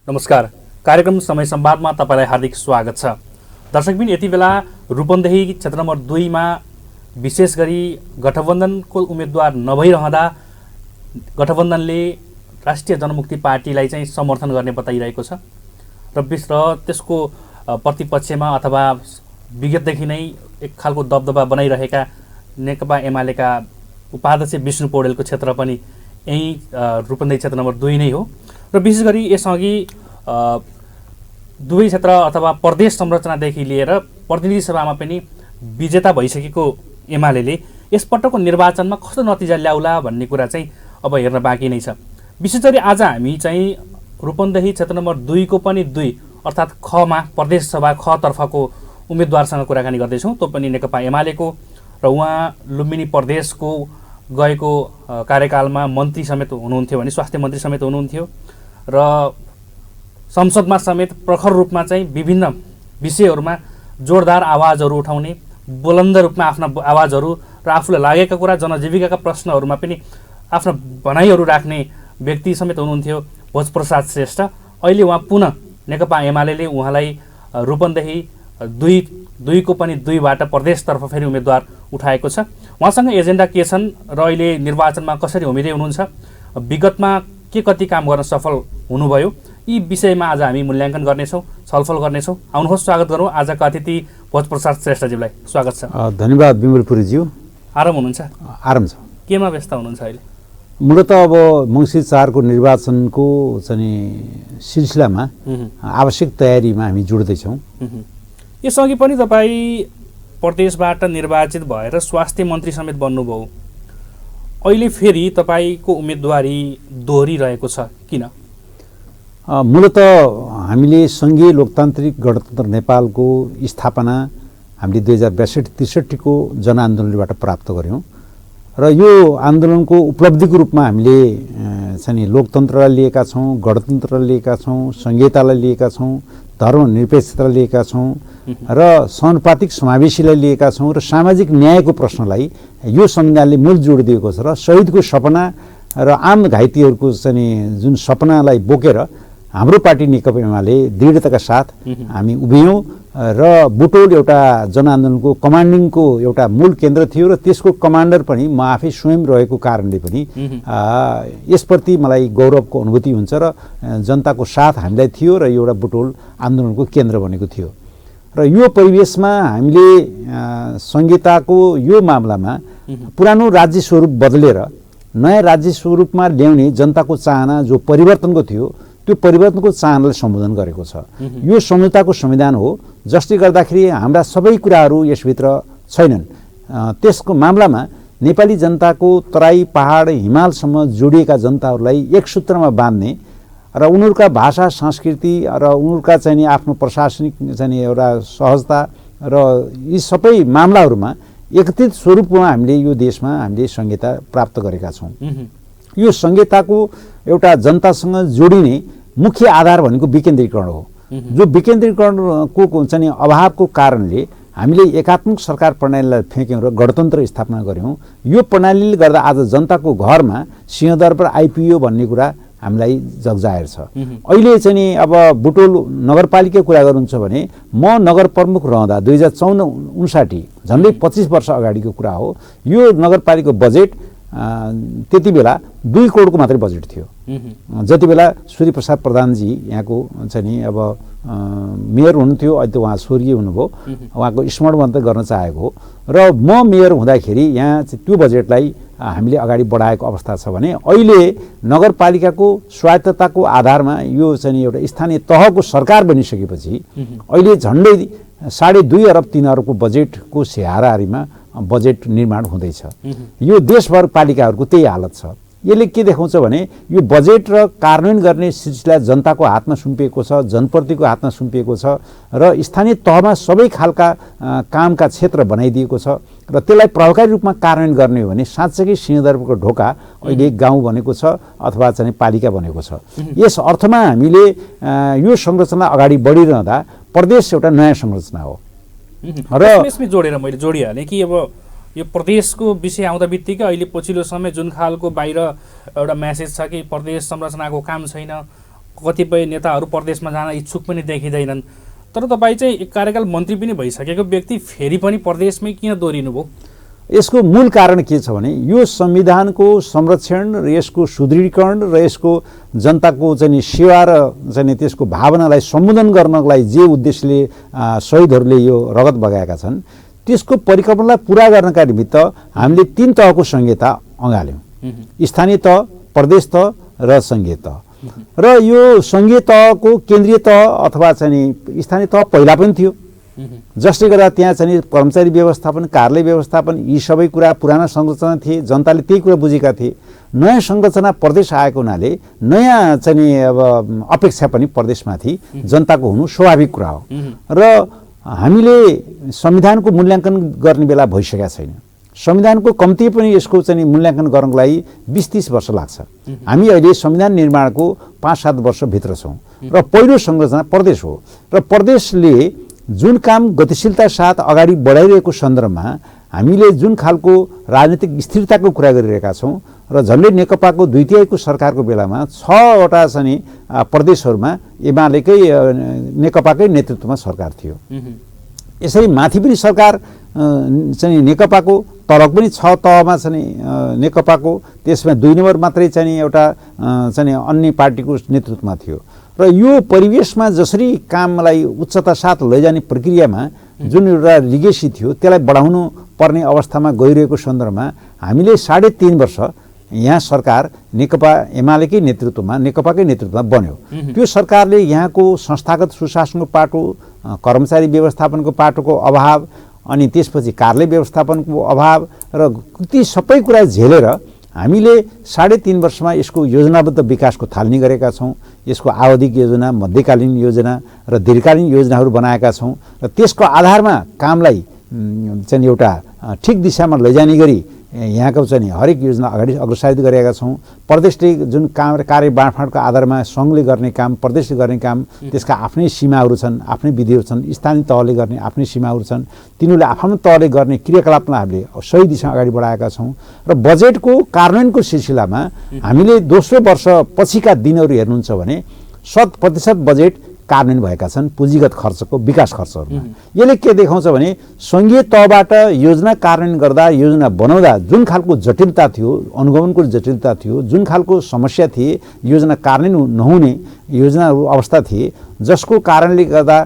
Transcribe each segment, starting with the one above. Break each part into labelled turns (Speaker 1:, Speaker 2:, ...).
Speaker 1: नमस्कार। कार्यक्रम समय संवादमा तपाईलाई हार्दिक स्वागत छ। दर्शकबिन, यति बेला रूपन्देही क्षेत्र नम्बर 2 मा विशेष गरी गठबन्धनको उम्मेदवार नभइरहँदा गठबन्धनले राष्ट्रिय जनमुक्ति पार्टीलाई चाहिँ समर्थन गर्ने बताइरहेको छ र त्यसको प्रतिपक्षमा अथवा विगतदेखि नै एक खालको दबदबा बनाइरहेका नेकपा एमालेका उपाध्यक्ष विष्णु पौडेलको क्षेत्र पनि यही रूपन्देही क्षेत्र नम्बर 2 नै हो र विशेष गरी यसअघि दुवै क्षेत्र अथवा प्रदेश संरचनादेखि लिएर प्रतिनिधि सभामा पनि विजेता भइसकेको एमालेले यसपटकको निर्वाचनमा कस्तो नतिजा ल्याउला भन्ने कुरा चाहिँ अब हेर्न बाँकी नै छ। विशेष गरी आज हामी चाहिँ रूपन्देही क्षेत्र नम्बर 2 को पनि 2 अर्थात् खमा प्रदेश सभा खतर्फको उम्मेदवारसँग कुराकानी गर्दैछौँ। त्यो पनि नेकपा एमालेको र उहाँ लुम्बिनी प्रदेशको गएको कार्यकालमा मन्त्री समेत हुनुहुन्थ्यो भने स्वास्थ्य मन्त्री समेत हुनुहुन्थ्यो र संसदमा समेत प्रखर रूपमा चाहिँ विभिन्न विषयहरूमा जोरदार आवाजहरू उठाउने, बुलन्द रूपमा आफ्ना आवाजहरू र आफूलाई लागेका कुरा जनजीविकाका प्रश्नहरूमा पनि आफ्ना भनाइहरू राख्ने व्यक्ति समेत हुनुहुन्थ्यो भोजप्रसाद श्रेष्ठ। अहिले उहाँ पुनः नेकपा एमालेले उहाँलाई रूपन्देही 2 को पनि 2 बाट प्रदेशतर्फ फेरि उम्मेदवार उठाएको छ। उहाँसँग एजेन्डा के छन् र अहिले निर्वाचनमा कसरी उम्मेदै हुनुहुन्छ, विगतमा के कति काम गर्न सफल हुनुभयो, यी विषयमा आज हामी मूल्याङ्कन गर्नेछौँ, छलफल गर्नेछौँ। आउनुहोस्, स्वागत गरौँ आजका अतिथि भोजप्रसाद श्रेष्ठज्यूलाई। स्वागत छ।
Speaker 2: धन्यवाद विमलपुरीज्यू।
Speaker 1: आराम हुनुहुन्छ?
Speaker 2: आराम छ। केमा
Speaker 1: व्यस्त हुनुहुन्छ अहिले?
Speaker 2: मूलत अब मङ्सिर 4 को निर्वाचनको चाहिँ सिलसिलामा आवश्यक तयारीमा हामी जुट्दैछौँ।
Speaker 1: यसअघि पनि तपाईँ प्रदेशबाट निर्वाचित भएर स्वास्थ्य मन्त्री समेत बन्नुभयो। अहिले फेरि तपाईँको उम्मेदवारी दोहोरिरहेको छ, किन?
Speaker 2: मूलत हामीले सङ्घीय लोकतान्त्रिक गणतन्त्र नेपालको स्थापना हामीले 2062-63 को जनआन्दोलनबाट प्राप्त गऱ्यौँ र यो आन्दोलनको उपलब्धिको रूपमा हामीले चाहिँ लोकतन्त्रलाई लिएका छौँ, गणतन्त्रलाई लिएका छौँ, संहितालाई लिएका छौँ, धर्मनिरपेक्षतालाई लिएका छौँ र समानुपातिक समावेशीलाई लिएका छौँ र सामाजिक न्यायको प्रश्नलाई यो संविधानले मूल जोड दिएको छ र शहीदको सपना र आम घाइतेहरूको चाहिँ जुन सपनालाई बोकेर हाम्रो पार्टी नेकपा एमाले दृढताका साथ हामी उभियौँ र बुटोल एउटा जनआन्दोलनको कमान्डिङको एउटा मूल केन्द्र थियो र त्यसको कमान्डर पनि म आफै स्वयं रहेको कारणले पनि यसप्रति मलाई गौरवको अनुभूति हुन्छ र जनताको साथ हामीलाई थियो र एउटा बुटोल आन्दोलनको केन्द्र बनेको थियो र यो परिवेशमा हामीले संहिताको यो मामलामा पुरानो राज्य स्वरूप बदलेर नयाँ राज्य स्वरूपमा ल्याउने जनताको चाहना जो परिवर्तनको थियो त्यो परिवर्तनको चाहनालाई सम्बोधन गरेको छ। यो संहिताको संविधान हो जसले गर्दाखेरि हाम्रा सबै कुराहरू यसभित्र छैनन्। त्यसको मामलामा नेपाली जनताको तराई पहाड हिमालसम्म जोडिएका जनताहरूलाई एक सूत्रमा बाँध्ने र उनीहरूका भाषा संस्कृति र उनीहरूका चाहिँ आफ्नो प्रशासनिक चाहिँ एउटा सहजता र यी सबै मामलाहरूमा एकत्रित स्वरूपमा हामीले यो देशमा हामीले संहिता प्राप्त गरेका छौँ। यो संहिताको एउटा जनतासँग जोडिने मुख्य आधार भनेको विकेन्द्रीकरण हो। जो विकेन्द्रीकरणको चाहिँ अभावको कारणले हामीले एकात्मक सरकार प्रणालीलाई फ्याँक्यौँ र गणतन्त्र स्थापना गऱ्यौँ। यो प्रणालीले गर्दा आज जनताको घरमा सिंहदरबार आइपुग्यो भन्ने कुरा हामीलाई जगजाहेर छ। अहिले चाहिँ अब बुटोल नगरपालिका कुरा गर्नुहुन्छ भने म नगर प्रमुख रहँदा 2054-59 झन्डै 25 वर्ष अगाडिको कुरा हो। यो नगरपालिकाको बजेट त्यति बेला 2 करोडको मात्रै बजेट थियो। जति बेला सूर्य प्रसाद प्रधानजी यहाँको चाहिँ अब मेयर हुनुहुन्थ्यो, अहिले त उहाँ स्वर्गीय हुनुभयो, उहाँको स्मरण मात्रै गर्न चाहेको हो र म मेयर हुँदाखेरि यहाँ त्यो बजेटलाई हामीले अगाडि बढाएको अवस्था छ भने अहिले नगरपालिकाको स्वायत्तताको आधारमा यो चाहिँ एउटा स्थानीय तहको सरकार बनिसकेपछि अहिले झन्डै 2.5 अरब 3 अरबको बजेटको स्याहारीमा बजेट निर्माण हुँदैछ। यो देशभर पालिकाहरूको त्यही हालत छ। यसले के देखाउँछ भने यो बजेट र कार्यान्वयन गर्ने सिलसिला जनताको हातमा सुम्पिएको छ, जनप्रतिको हातमा सुम्पिएको छ र स्थानीय तहमा सबै खालका कामका क्षेत्र बनाइदिएको छ र त्यसलाई प्रभावकारी रूपमा कार्यान्वयन गर्ने हो भने साँच्चै सिंहदरबारको ढोका अहिले गाउँ बनेको छ अथवा चाहिँ पालिका बनेको छ। यस अर्थमा हामीले यो संरचना अगाडि बढिरहँदा प्रदेश एउटा नयाँ संरचना हो
Speaker 1: र यसमै जोडेर मैले जोडिहालेँ कि अब यो प्रदेशको विषय आउँदा बित्तिकै अहिले पछिल्लो समय जुन खालको बाहिर एउटा मेसेज छ कि प्रदेश संरचनाको काम छैन, कतिपय नेताहरू प्रदेशमा जान इच्छुक पनि देखिँदैनन्। तर तपाईँ चाहिँ एक कार्यकाल मन्त्री पनि भइसकेको व्यक्ति फेरि पनि प्रदेशमै किन दोहोरिनु भयो?
Speaker 2: यसको मूल कारण के छ भने यो संविधानको संरक्षण र यसको सुदृढीकरण र यसको जनताको चाहिँ सेवा र चाहिँ त्यसको भावनालाई सम्बोधन गर्नको लागि जे उद्देश्यले शहीदहरूले यो रगत बगाएका छन् त्यसको परिकल्पनालाई पुरा गर्नका निमित्त हामीले 3 तहको संहिता अँगाल्यौँ। स्थानीय तह, प्रदेश तह र संघीय तह। र यो संघीय तहको केन्द्रीय तह अथवा चाहिँ स्थानीय तह पहिला पनि थियो, जसले गर्दा त्यहाँ चाहिँ कर्मचारी व्यवस्थापन, कार्यालय व्यवस्थापन यी सबै कुरा पुराना संरचना थिए, जनताले त्यही कुरा बुझेका थिए। नयाँ संरचना प्रदेश आएको हुनाले नयाँ चाहिँ अब अपेक्षा पनि प्रदेशमाथि जनताको हुनु स्वाभाविक कुरा हो। र हामीले संविधानको मूल्याङ्कन गर्ने बेला भइसकेका छैन। संविधानको कम्ती पनि यसको चाहिँ मूल्याङ्कन गर्नको लागि 20-30 वर्ष लाग्छ। हामी अहिले संविधान निर्माणको 5-7 वर्षभित्र छौँ र पहिलो संरचना प्रदेश हो र प्रदेशले जुन काम गतिशीलता साथ अगाडि बढाइरहेको सन्दर्भमा हामीले जुन खालको राजनीतिक स्थिरताको कुरा गरिरहेका छौँ र झन्डै नेकपाको 2/3 सरकारको बेलामा 6 वटा चाहिँ प्रदेशहरूमा एमालेकै नेकपाकै नेतृत्वमा सरकार थियो। यसरी माथि पनि सरकार चाहिँ नेकपाको, तलक पनि 6 तहमा चाहिँ नेकपाको, त्यसमा 2 नम्बर मात्रै चाहिँ एउटा चाहिँ अन्य पार्टीको नेतृत्वमा थियो। र यो परिवेशमा जसरी कामलाई उच्चता साथ लैजाने प्रक्रियामा जुन एउटा लिगेसी थियो त्यसलाई बढाउनु पर्ने अवस्थामा गइरहेको सन्दर्भमा हामीले 3.5 वर्ष यहाँ सरकार नेकपा एमालेकै नेतृत्वमा, नेकपाकै नेतृत्वमा बन्यो। त्यो सरकारले यहाँको संस्थागत सुशासनको पाटो, कर्मचारी व्यवस्थापनको पाटोको अभाव, अनि त्यसपछि कार्यालय व्यवस्थापनको अभाव र ती सबै कुरा झेलेर हामीले 3.5 वर्षमा यसको योजनाबद्ध विकासको थालनी गरेका छौँ। यसको आवधिक योजना, मध्यकालीन योजना र दीर्घकालीन योजनाहरू बनाएका छौँ र त्यसको आधारमा कामलाई चाहिँ एउटा ठिक दिशामा लैजाने गरी यहाँको चाहिँ हरेक योजना अगाडि अग्रसारित गरेका छौँ। प्रदेशले जुन काम कार्य बाँडफाँडको आधारमा सङ्घले गर्ने काम, प्रदेशले गर्ने काम, त्यसका आफ्नै सीमाहरू छन्, आफ्नै विधिहरू छन्। स्थानीय तहले गर्ने आफ्नै सीमाहरू छन्। तिनीहरूले आफ्नो तहले गर्ने क्रियाकलापलाई हामीले सही दिशामा अगाडि बढाएका छौँ। र बजेटको कार्यान्वयनको सिलसिलामा हामीले दोस्रो वर्ष पछिका दिनहरू हेर्नुहुन्छ भने 100% बजेट कार्यान्वयन भएका छन् पुँजीगत खर्चको विकास खर्चहरूमा। यसले के देखाउँछ भने सङ्घीय तहबाट योजना कार्यान्वयन गर्दा, योजना बनाउँदा जुन खालको जटिलता थियो, अनुगमनको जटिलता थियो, जुन खालको समस्या थिए, योजना कार्यान्वयन नहुने योजनाहरू अवस्था थिए, जसको कारणले गर्दा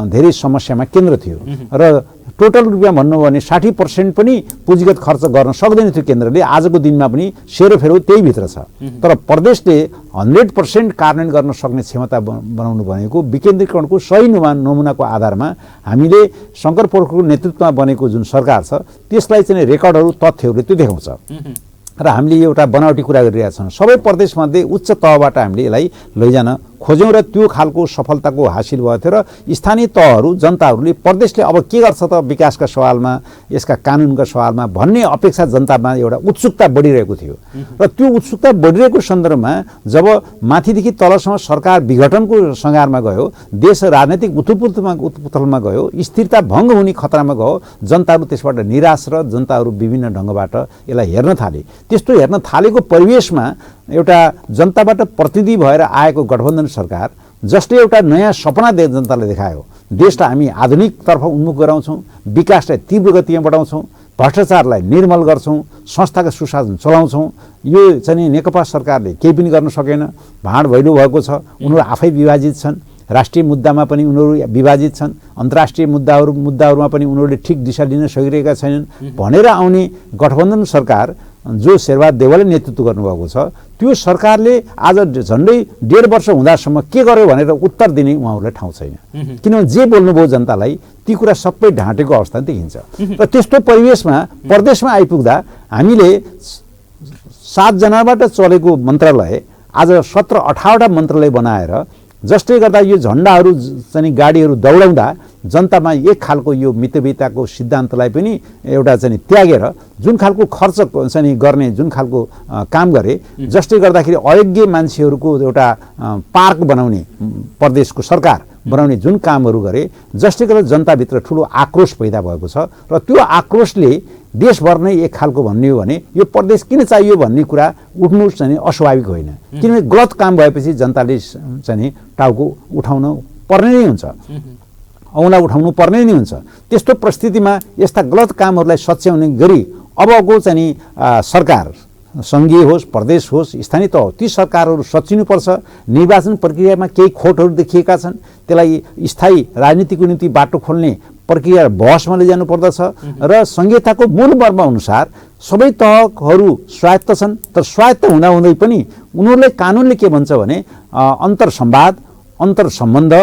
Speaker 2: धेरै समस्यामा केन्द्र थियो र टोटल रुपियाँ भन्नु भने 60% पनि पुँजीगत खर्च गर्न सक्दैन थियो केन्द्रले। आजको दिनमा पनि सेरोफेरो त्यही भित्र छ। तर प्रदेशले 100% कार्यान्वयन गर्न सक्ने क्षमता बनाउनु भनेको विकेन्द्रीकरणको सही नमुनाको आधारमा हामीले शङ्कर पोखरेलको नेतृत्वमा बनेको जुन सरकार छ त्यसलाई चाहिँ रेकर्डहरू, तथ्यहरूले त्यो देखाउँछ। र हामीले एउटा बनावटी कुरा गरिरहेका छौँ। सबै प्रदेशमध्ये उच्च तहबाट हामीले यसलाई लैजान खोज्यौँ र त्यो खालको सफलताको हासिल भएको थियो। र स्थानीय तहहरू, जनताहरूले प्रदेशले अब के गर्छ त विकासका सवालमा, यसका कानुनका सवालमा भन्ने अपेक्षा जनतामा एउटा उत्सुकता बढिरहेको थियो। र त्यो उत्सुकता बढिरहेको सन्दर्भमा जब माथिदेखि तलसम्म सरकार विघटनको सङ्घारमा गयो, देश राजनैतिक उथलपुथलमा गयो, स्थिरता भङ्ग हुने खतरामा गयो, जनताहरू त्यसबाट निराश र जनताहरू विभिन्न ढङ्गबाट यसलाई हेर्न थाले। त्यस्तो हेर्न थालेको परिवेशमा एउटा जनताबाट प्रतिनिधि भएर आएको गठबन्धन सरकार, जसले एउटा नयाँ सपना जनतालाई देखायो, देशलाई हामी आधुनिकतर्फ उन्मुख गराउँछौँ, विकासलाई तीव्र गतिमा बढाउँछौँ, भ्रष्टाचारलाई निर्मल गर्छौँ, संस्थागत सुशासन चलाउँछौँ। यो चाहिँ नेकपा सरकारले केही पनि गर्न सकेन, भाँड भैलो भएको छ। उनीहरू आफै विभाजित छन्, राष्ट्रिय मुद्दामा पनि उनीहरू विभाजित छन्, अन्तर्राष्ट्रिय मुद्दाहरूमा पनि उनीहरूले ठिक दिशा लिन सकिरहेका छैनन् भनेर आउने गठबन्धन सरकार जो शेरबहादुर देउवाले नेतृत्व गर्नुभएको छ, त्यो सरकारले आज झन्डै 1.5 वर्ष हुँदासम्म के गर्यो भनेर उत्तर दिने उहाँहरूलाई ठाउँ छैन। किनभने जे बोल्नुभयो जनतालाई ती कुरा सबै ढाँटेको अवस्था देखिन्छ। र त्यस्तो परिवेशमा प्रदेशमा आइपुग्दा हामीले 7 जनाबाट चलेको मन्त्रालय आज 17-18 मन्त्रालय बनाएर, जसले गर्दा यो झन्डाहरू चाहिँ गाडीहरू दौडाउँदा जनतामा एक खालको यो मितव्ययिताको सिद्धान्तलाई पनि एउटा चाहिँ त्यागेर जुन खालको खर्च चाहिँ गर्ने, जुन खालको काम गरे, जसले गर्दाखेरि अयोग्य मान्छेहरूको एउटा पार्क बनाउने, प्रदेशको सरकार बनाउने जुन कामहरू गरे, जसले गर्दा जनताभित्र ठुलो आक्रोश पैदा भएको छ। र त्यो आक्रोशले देशभर नै एक खालको भन्ने हो भने यो प्रदेश किन चाहियो भन्ने कुरा उठ्नु चाहिँ अस्वाभाविक होइन। किनभने गलत काम भएपछि जनताले चाहिँ टाउको उठाउन पर्ने नै हुन्छ, औँला उठाउनु पर्ने नै हुन्छ। त्यस्तो परिस्थितिमा यस्ता गलत कामहरूलाई सच्याउने गरी अबको चाहिँ सरकार सङ्घीय होस्, प्रदेश होस्, स्थानीय तह ती सरकारहरू सचिनुपर्छ। निर्वाचन प्रक्रियामा केही खोटहरू देखिएका छन्, त्यसलाई स्थायी राजनीतिको निम्ति बाटो खोल्ने प्रक्रिया बहसमा लैजानु पर्दछ र संहिताको मूल मर्म अनुसार सबै तहहरू स्वायत्त छन्। तर स्वायत्त हुँदाहुँदै पनि उनीहरूले कानुनले के भन्छ भने अन्तर संवाद, अन्तर सम्बन्ध,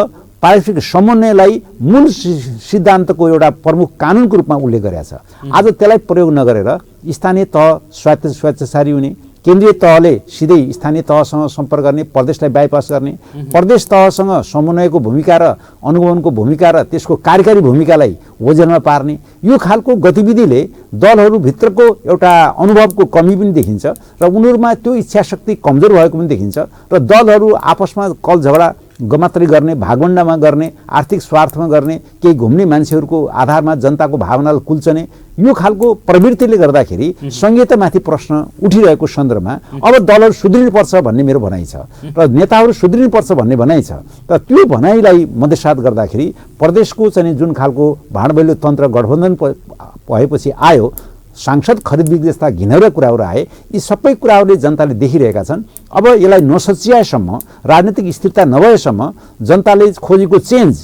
Speaker 2: पारस्परिक समन्वयलाई मूल सिद्धान्तको एउटा प्रमुख कानुनको रूपमा उल्लेख गरेका छ। आज त्यसलाई प्रयोग नगरेर स्थानीय तह स्वेच्छाचारी हुने, केन्द्रीय तहले सिधै स्थानीय तहसँग सम्पर्क गर्ने, प्रदेशलाई बाइपास गर्ने, प्रदेश तहसँग समन्वयको भूमिका र अनुगमनको भूमिका र त्यसको कार्यकारी भूमिकालाई ओझेलमा पार्ने, यो खालको गतिविधिले दलहरूभित्रको एउटा अनुभवको कमी पनि देखिन्छ र उनीहरूमा त्यो इच्छाशक्ति कमजोर भएको पनि देखिन्छ र दलहरू आपसमा कल झगडा मात्रै गर्ने, भागवण्डामा गर्ने, आर्थिक स्वार्थमा गर्ने, केही घुम्ने मान्छेहरूको आधारमा जनताको भावनालाई कुल्चने, यो खालको प्रवृत्तिले गर्दाखेरि संहितामाथि प्रश्न उठिरहेको सन्दर्भमा अब दलहरू सुध्रिनुपर्छ भन्ने मेरो भनाइ छ र नेताहरू सुध्रिनुपर्छ भन्ने भनाइ छ। तर त्यो भनाइलाई मध्यसात गर्दाखेरि प्रदेशको चाहिँ जुन खालको भाँडबैलो तन्त्र गठबन्धन भएपछि आयो, सांसद खरिद बिक्री जस्ता घिनौरा कुराहरू आए, यी सबै कुराहरूले जनताले देखिरहेका छन्। अब यसलाई नसच्याएसम्म, राजनीतिक स्थिरता नभएसम्म जनताले खोजेको चेन्ज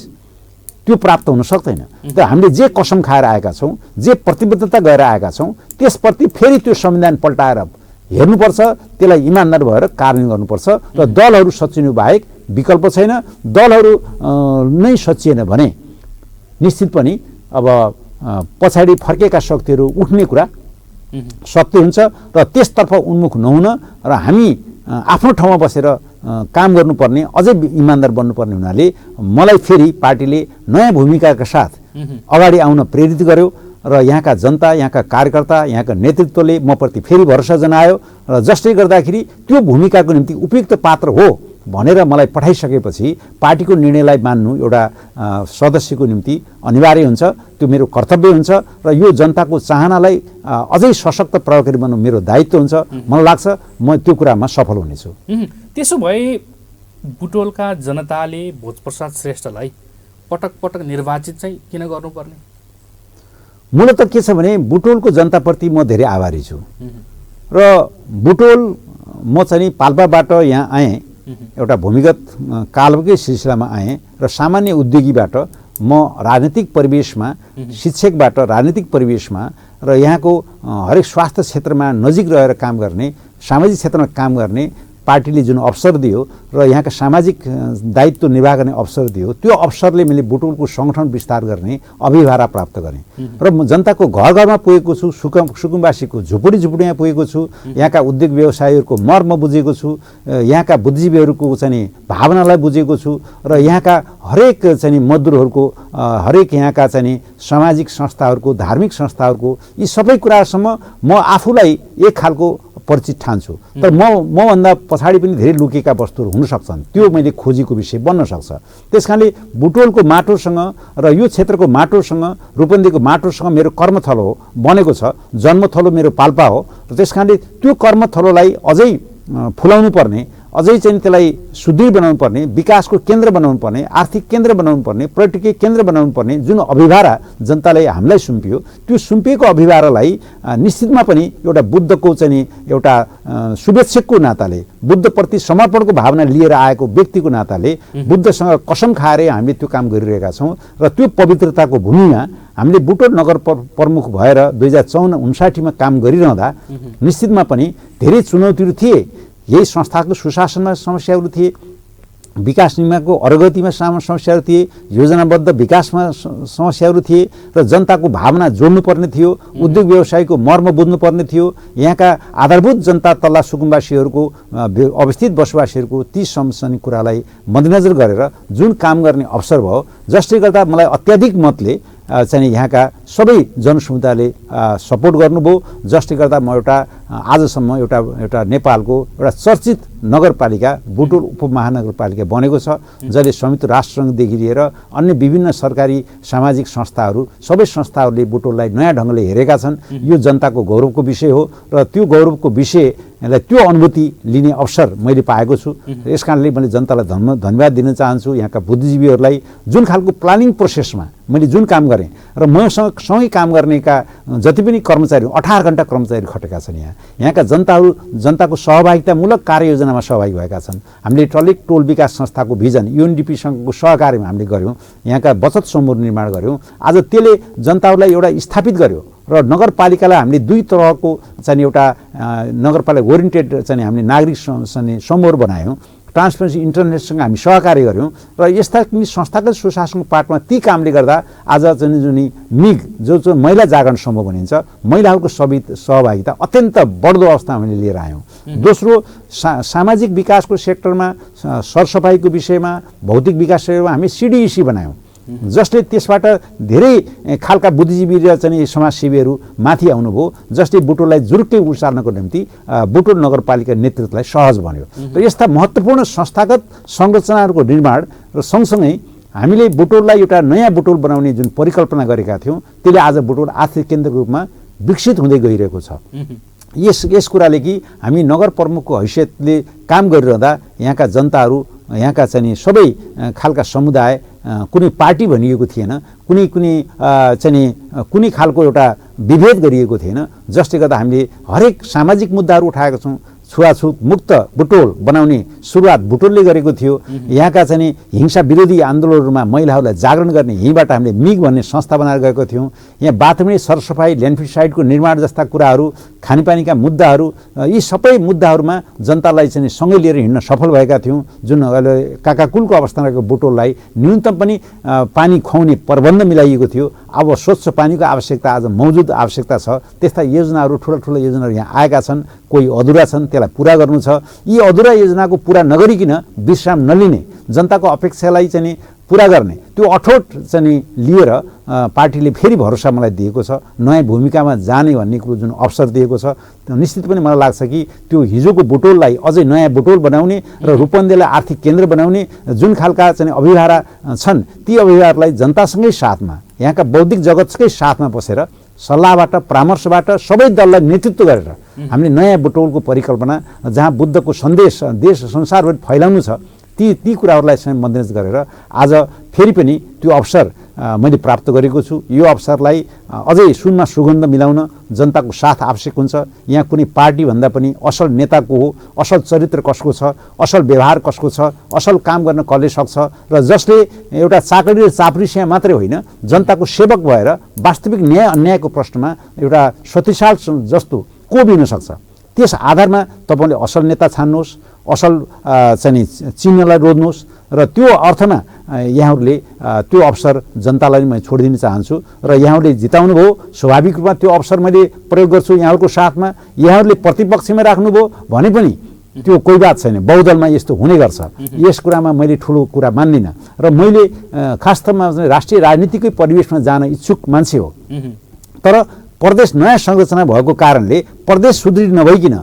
Speaker 2: त्यो प्राप्त हुन सक्दैन। त हामीले जे कसम खाएर आएका छौँ, जे प्रतिबद्धता गरेर आएका छौँ, त्यसप्रति फेरि त्यो संविधान पल्टाएर हेर्नुपर्छ, त्यसलाई इमान्दार भएर कार्यान्वयन गर्नुपर्छ र दलहरू सचिनु बाहेक विकल्प छैन। दलहरू नै सचिएन भने निश्चित पनि अब पछाडि फर्केका शक्तिहरू उठ्ने कुरा सत्य हुन्छ र त्यसतर्फ उन्मुख नहुन र हामी आफ्नो ठाउँमा बसेर काम गर्नुपर्ने, अझै इमान्दार बन्नुपर्ने हुनाले मलाई फेरि पार्टीले नयाँ भूमिकाका साथ अगाडि आउन प्रेरित गर्यो र यहाँका जनता, यहाँका कार्यकर्ता, यहाँका नेतृत्वले मप्रति फेरि भरोसा जनायो र जसले गर्दाखेरि त्यो भूमिकाको निम्ति उपयुक्त पात्र हो भनेर मलाई पठाइसकेपछि पार्टीको निर्णयलाई मान्नु एउटा सदस्यको निम्ति अनिवार्य हुन्छ, त्यो मेरो कर्तव्य हुन्छ र यो जनताको चाहनालाई अझै सशक्त प्रभावकारी बनाउनु मेरो दायित्व हुन्छ। मलाई लाग्छ म त्यो कुरामा सफल हुनेछु।
Speaker 1: त्यसो भए बुटोलका जनताले भोजप्रसाद श्रेष्ठलाई पटक पटक निर्वाचित चाहिँ किन गर्नुपर्ने?
Speaker 2: मूलत के छ भने बुटोलको जनताप्रति म धेरै आभारी छु र बुटोल म चाहिँ पाल्पाबाट यहाँ आएँ, एउटा भूमिगत कालकै सिलसिलामा आएँ र सामान्य उद्योगीबाट म राजनीतिक परिवेशमा, शिक्षकबाट राजनीतिक परिवेशमा र यहाँको हरेक स्वास्थ्य क्षेत्रमा नजिक रहेर काम गर्ने, सामाजिक क्षेत्रमा काम गर्ने पार्टीले जुन अवसर दियो र यहाँका सामाजिक दायित्व निर्वाह गर्ने अवसर दियो, त्यो अवसरले मैले बुटोलको सङ्गठन विस्तार गर्ने, अभिभारा प्राप्त गरेँ र म जनताको घर घरमा पुगेको छु, सुकुम्बासीको झुपडीमा पुगेको छु, यहाँका उद्योग व्यवसायीहरूको मर्म बुझेको छु, यहाँका बुद्धिजीवीहरूको चाहिँ भावनालाई बुझेको छु र यहाँका हरेक चाहिँ मजदुरहरूको, हरेक यहाँका चाहिँ सामाजिक संस्थाहरूको, धार्मिक संस्थाहरूको यी सबै कुराहरूसम्म म आफूलाई एक खालको परिचित ठान्छु। तर मभन्दा पछाडि पनि धेरै लुकेका वस्तुहरू हुन सक्छन्, त्यो मैले खोजेको विषय बन्न सक्छ। त्यसकारणले बुटोलको माटोसँग र यो क्षेत्रको माटोसँग, रूपन्देहीको माटोसँग मेरो कर्मथलो बनेको छ, जन्मथलो मेरो पाल्पा हो र त्यसकारणले त्यो कर्मथलोलाई अझै फुलाउनु पर्ने, अझै चाहिँ त्यसलाई सुदृढ बनाउनु पर्ने, विकासको केन्द्र बनाउनु पर्ने, आर्थिक केन्द्र बनाउनु पर्ने, पर्यटकीय केन्द्र बनाउनु पर्ने जुन अभिभारा जनताले हामीलाई सुम्पियो, त्यो सुम्पिएको अभिभारालाई निश्चितमा पनि एउटा बुद्धको चाहिँ एउटा शुभेच्छकको नाताले, बुद्धप्रति समर्पणको भावना लिएर आएको व्यक्तिको नाताले बुद्धसँग कसम खाएर हामीले त्यो काम गरिरहेका छौँ र त्यो पवित्रताको भूमिमा हामीले बुटोल नगर प्रमुख भएर 2054-59मा काम गरिरहँदा निश्चितमा पनि धेरै चुनौतीहरू थिए। यही संस्थाको सुशासनमा समस्याहरू थिए, विकास निर्माणको अग्रगतिमा समस्याहरू थिए, योजनाबद्ध विकासमा समस्याहरू थिए र जनताको भावना जोड्नुपर्ने थियो, उद्योग व्यवसायको मर्म बुझ्नुपर्ने थियो, यहाँका आधारभूत जनता तल्ला सुकुम्बासीहरूको अवस्थित बसोबासीहरूको ती समस्या कुरालाई मध्यनजर गरेर जुन काम गर्ने अवसर भयो, जसले गर्दा मलाई अत्याधिक मतले चाहिँ यहाँका सबै जनसमुदायले सपोर्ट गर्नुभयो, जसले गर्दा म एउटा आजसम्म एउटा नेपालको एउटा चर्चित नगरपालिका बुटोल उपमहानगरपालिका बनेको छ, जसले संयुक्त राष्ट्रसङ्घदेखि लिएर अन्य विभिन्न सरकारी सामाजिक संस्थाहरू सबै संस्थाहरूले बुटोललाई नयाँ ढङ्गले हेरेका छन्। यो जनताको गौरवको विषय हो र त्यो गौरवको विषयलाई त्यो अनुभूति लिने अवसर मैले पाएको छु। यस कारणले मैले जनतालाई धन्यवाद दिन चाहन्छु। यहाँका बुद्धिजीवीहरूलाई जुन खालको प्लानिङ प्रोसेसमा मैले जुन काम गरेँ र मसँग सँगै काम गर्नेका जति पनि कर्मचारी 18 घण्टा कर्मचारी खटेका छन्। यहाँका जनताको सहभागितामूलक कार्ययोजनामा सहभागी भएका छन्। हामीले टलेक टोल विकास संस्थाको भिजन UNDPसँगको सहकार्यमा हामीले गऱ्यौँ, यहाँका बचत समूह निर्माण गऱ्यौँ। आज त्यसले जनताहरूलाई एउटा स्थापित गर्यो र नगरपालिकालाई हामीले दुई तरहको चाहिँ एउटा नगरपालिका ओरिएन्टेड चाहिँ हामीले नागरिक समूह बनायौँ। ट्रान्सपेरेन्सी इन्टरनेटसँग हामी सहकार्य गऱ्यौँ र यस्ता संस्थागत सुशासनको पार्टमा ती कामले गर्दा आज चाहिँ जुन मिग जो महिला जागरण समूह भनिन्छ, महिलाहरूको सहभागिता अत्यन्त बढ्दो अवस्थामा हामीले लिएर आयौँ। दोस्रो, सामाजिक विकासको सेक्टरमा सरसफाइको विषयमा भौतिक विकास सेक्टरमा हामी CDEC बनायौँ, जसले त्यसबाट धेरै खालका बुद्धिजीवी र चाहिँ समाजसेवीहरू माथि आउनुभयो, जसले बुटोललाई जुरुक्कै उचाल्नको निम्ति बुटोल नगरपालिका नेतृत्वलाई सहज बन्यो। र यस्ता महत्त्वपूर्ण संस्थागत संरचनाहरूको निर्माण र सँगसँगै हामीले बुटोललाई एउटा नयाँ बुटोल बनाउने जुन परिकल्पना गरेका थियौँ, त्यसले आज बुटोल आर्थिक केन्द्रको रूपमा विकसित हुँदै गइरहेको छ। यस कुराले कि हामी नगर प्रमुखको हैसियतले काम गरिरहँदा यहाँका जनताहरू, यहाँका चाहिँ सबै खालका समुदाय, कुनै पार्टी भनिएको थिएन, कुनै खालको एउटा विभेद गरिएको थिएन, जसले गर्दा हामीले हरेक सामाजिक मुद्दाहरू उठाएका छौँ। छुवाछुत मुक्त बुटोल बनाउने सुरुवात बुटोलले गरेको थियो। यहाँका चाहिँ हिंसा विरोधी आन्दोलनहरूमा महिलाहरूलाई जागरण गर्ने यहीँबाट हामीले मिग भन्ने संस्था बनाएर गएको थियौँ। यहाँ बाथरुमले सरसफाइ, ल्यान्डफिड निर्माण जस्ता कुराहरू, खानेपानीका मुद्दाहरू, यी सबै मुद्दाहरूमा जनतालाई चाहिँ सँगै लिएर हिँड्न सफल भएका थियौँ। जुन अहिले काकाकुलको अवस्थामा रहेको बुटोललाई न्यूनतम पनि पानी खुवाउने प्रबन्ध मिलाइएको थियो। अब स्वच्छ पानीको आवश्यकता आज मौजुद आवश्यकता छ। त्यस्ता योजनाहरू, ठुला योजनाहरू यहाँ आएका छन्, कोही अधुरा छन्, त्यसलाई पुरा गर्नु छ। यी अधुरा योजनाको पुरा नगरिकन विश्राम नलिने, जनताको अपेक्षालाई चाहिँ पुरा गर्ने त्यो अठोट चाहिँ लिएर पार्टीले फेरि भरोसा मलाई दिएको छ, नयाँ भूमिकामा जाने भन्ने कुरो जुन अवसर दिएको छ। निश्चित पनि मलाई लाग्छ कि त्यो हिजोको बुटोललाई अझै नयाँ बुटोल बनाउने र रूपन्देहीलाई आर्थिक केन्द्र बनाउने जुन खालका चाहिँ अभिभारा छन्, ती अभिभावकलाई जनतासँगै साथमा, यहाँका बौद्धिक जगतकै साथमा बसेर सल्लाहबाट, परामर्शबाट सबै दललाई नेतृत्व गरेर हामीले नयाँ बुटोलको परिकल्पना, जहाँ बुद्धको सन्देश देश संसारभरि फैलाउनु छ, ती कुराहरूलाई मध्यनजर गरेर आज फेरि पनि त्यो अवसर मैले प्राप्त गरेको छु। यो अवसरलाई अझै सुनमा सुगन्ध मिलाउन जनताको साथ आवश्यक हुन्छ। यहाँ कुनै पार्टी भन्दा पनि असल नेताको हो, असल चरित्र कसको छ, असल व्यवहार कसको छ, असल काम गर्न कसले सक्छ र जसले एउटा चाकरी र चाप्रिसिया मात्रै होइन, जनताको सेवक भएर वास्तविक न्याय अन्यायको प्रश्नमा एउटा शक्तिशाल जस्तो को बिन सक्छ। त्यस आधारमा तपाईँले असल नेता छान्नुहोस्, असल चाहिँ चिन्हलाई रोज्नुहोस् र त्यो अर्थमा यहाँहरूले त्यो अवसर जनतालाई मैं छोडिदिन चाहन्छु र यहाँहरूले जिताउनु भयो। स्वाभाविक रूपमा त्यो अवसर मैले प्रयोग गर्छु यहाँहरूको साथमा। यहाँहरूले प्रतिपक्षमा राख्नुभयो भने पनि त्यो कोही बात छैन, बहुदलमा यस्तो हुने गर्छ। यस कुरामा मैले ठुलो कुरा मान्दिनँ र मैले खासतमा राष्ट्रिय राजनीतिकै परिवेशमा जान इच्छुक मान्छे हो। तर प्रदेश नयाँ संरचना भएको कारणले प्रदेश सुदृढ नभइकन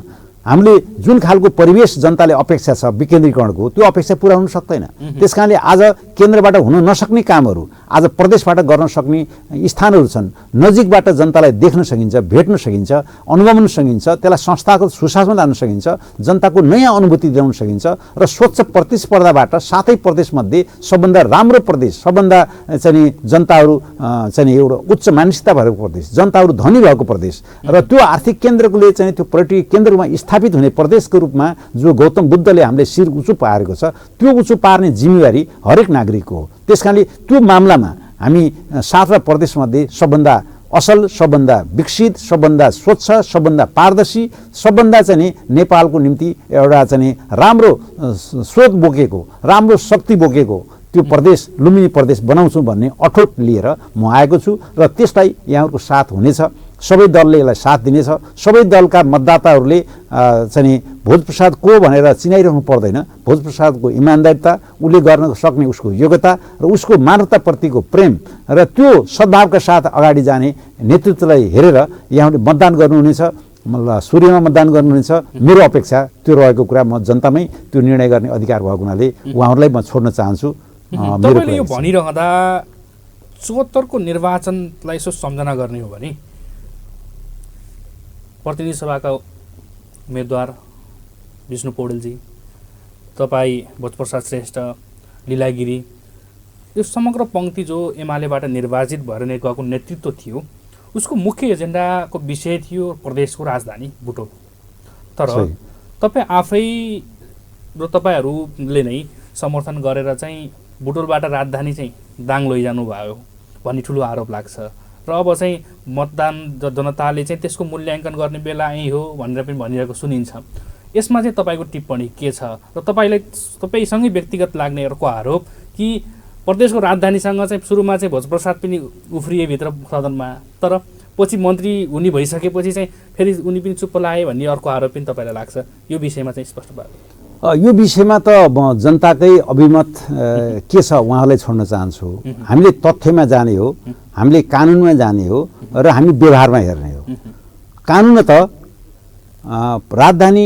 Speaker 2: हामीले जुन खालको परिवेश जनताले अपेक्षा छ विकेन्द्रीकरणको, त्यो अपेक्षा पुरा हुन सक्दैन। त्यसकारणले आज केन्द्रबाट हुन नसक्ने कामहरू आज प्रदेशबाट गर्न सक्ने स्थानहरू छन्। नजिकबाट जनतालाई देख्न सकिन्छ, भेट्न सकिन्छ, अनुभवन सकिन्छ, त्यसलाई संस्थागत सुशासनमा लान सकिन्छ, जनताको नयाँ अनुभूति दिलाउन सकिन्छ र स्वच्छ प्रतिस्पर्धाबाट साथै प्रदेशमध्ये सबभन्दा राम्रो प्रदेश, सबभन्दा चाहिँ जनताहरू चाहिँ एउटा उच्च मानसिकता भएको प्रदेश, जनताहरू धनी भएको प्रदेश र त्यो आर्थिक केन्द्रले चाहिँ त्यो पर्यटकीय केन्द्रमा स्थापित हुने प्रदेशको रूपमा जो गौतम बुद्धले हामीले शिर उचु पारेको छ, त्यो उचु पार्ने जिम्मेवारी हरेक नागरिकको हो। त्यसकारणले त्यो मामलामा हामी 7 प्रदेशमध्ये सबभन्दा असल, सबभन्दा विकसित, सबभन्दा स्वच्छ, सबभन्दा पारदर्शी, सबभन्दा चाहिँ नेपालको निम्ति एउटा चाहिँ राम्रो स्रोत बोकेको, राम्रो शक्ति बोकेको त्यो प्रदेश लुम्बिनी प्रदेश बनाउँछु भन्ने अठोट लिएर म आएको छु र त्यसलाई यहाँहरूको साथ हुनेछ। सबै दलले यसलाई साथ दिनेछ। सबै दलका मतदाताहरूले चाहिँ भोजप्रसाद को भनेर चिनाइरहनु पर्दैन। भोजप्रसादको इमान्दारिता, उसले गर्न सक्ने उसको योग्यता र उसको मानवताप्रतिको प्रेम र त्यो सद्भावका साथ अगाडि जाने नेतृत्वलाई हेरेर यहाँले मतदान गर्नुहुनेछ। मतलब सूर्यमा मतदान गर्नुहुन्छ, मेरो अपेक्षा त्यो रहेको कुरा म जनतामै त्यो निर्णय गर्ने अधिकार भएको हुनाले उहाँहरूलाई म छोड्न चाहन्छु।
Speaker 1: तपाईँले यो भनिरहँदा 74 को निर्वाचनलाई यसो सम्झना गर्ने हो भने प्रतिनिधि सभाका उम्मेदवार विष्णु पौडेलजी, तपाईँ भोजप्रसाद श्रेष्ठ, लीला गिरी, यो समग्र पङ्क्ति जो एमालेबाट निर्वाचित भएर नै गएको नेतृत्व थियो, उसको मुख्य एजेन्डाको विषय थियो प्रदेशको राजधानी बुटोल। तर तपाईँ आफै र तपाईँहरूले नै समर्थन गरेर चाहिँ बुटोलबाट राजधानी चाहिँ दाङ लैजानु भयो भन्ने ठुलो आरोप लाग्छ र अब चाहिँ मतदान जनताले चाहिँ त्यसको मूल्याङ्कन गर्ने बेला यही हो भनेर पनि भनिरहेको सुनिन्छ। यसमा चाहिँ तपाईँको टिप्पणी के छ र तपाईँसँगै व्यक्तिगत लाग्ने अर्को आरोप कि प्रदेशको राजधानीसँग चाहिँ सुरुमा चाहिँ भोजप्रसाद पनि उफ्रिए भित्र सदनमा, तर पछि मन्त्री हुने भइसकेपछि चाहिँ फेरि उनी पनि चुप्प लाए भन्ने अर्को आरोप पनि तपाईँलाई लाग्छ। यो विषयमा चाहिँ स्पष्ट भयो।
Speaker 2: यो विषयमा त म जनताकै अभिमत के छ उहाँलाई छोड्न चाहन्छु। हामीले तथ्यमा जाने हो, हामीले कानुनमा जाने हो र हामी व्यवहारमा हेर्ने हो। कानुन त राजधानी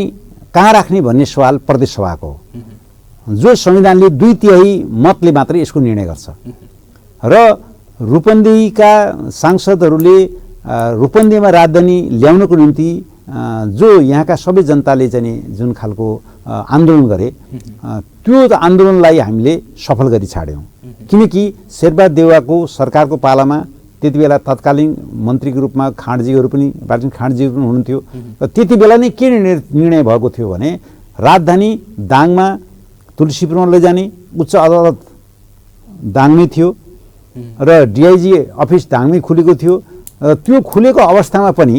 Speaker 2: कहाँ राख्ने भन्ने सवाल प्रदेश सभाको हो, जो संविधानले 2/3 मतले मात्रै यसको निर्णय गर्छ र रूपन्देहीका सांसदहरूले रूपन्देहीमा राजधानी ल्याउनको निम्ति जो यहाँका सबै जनताले चाहिँ जुन खालको आन्दोलन गरे त्यो आन्दोलनलाई हामीले सफल गरी छाड्यौँ। किनकि शेरबहादुर देउवाको सरकारको पालामा त्यति बेला तत्कालीन मन्त्रीको रूपमा खाँडजीहरू पनि बालकृष्ण खाँडजीहरू पनि हुनुहुन्थ्यो र त्यति बेला नै के निर्णय भएको थियो भने राजधानी दाङमा तुलसीपुरमा लैजाने, उच्च अदालत दाङमै थियो र डिआइजी अफिस दाङमै खुलेको थियो। त्यो खुलेको अवस्थामा पनि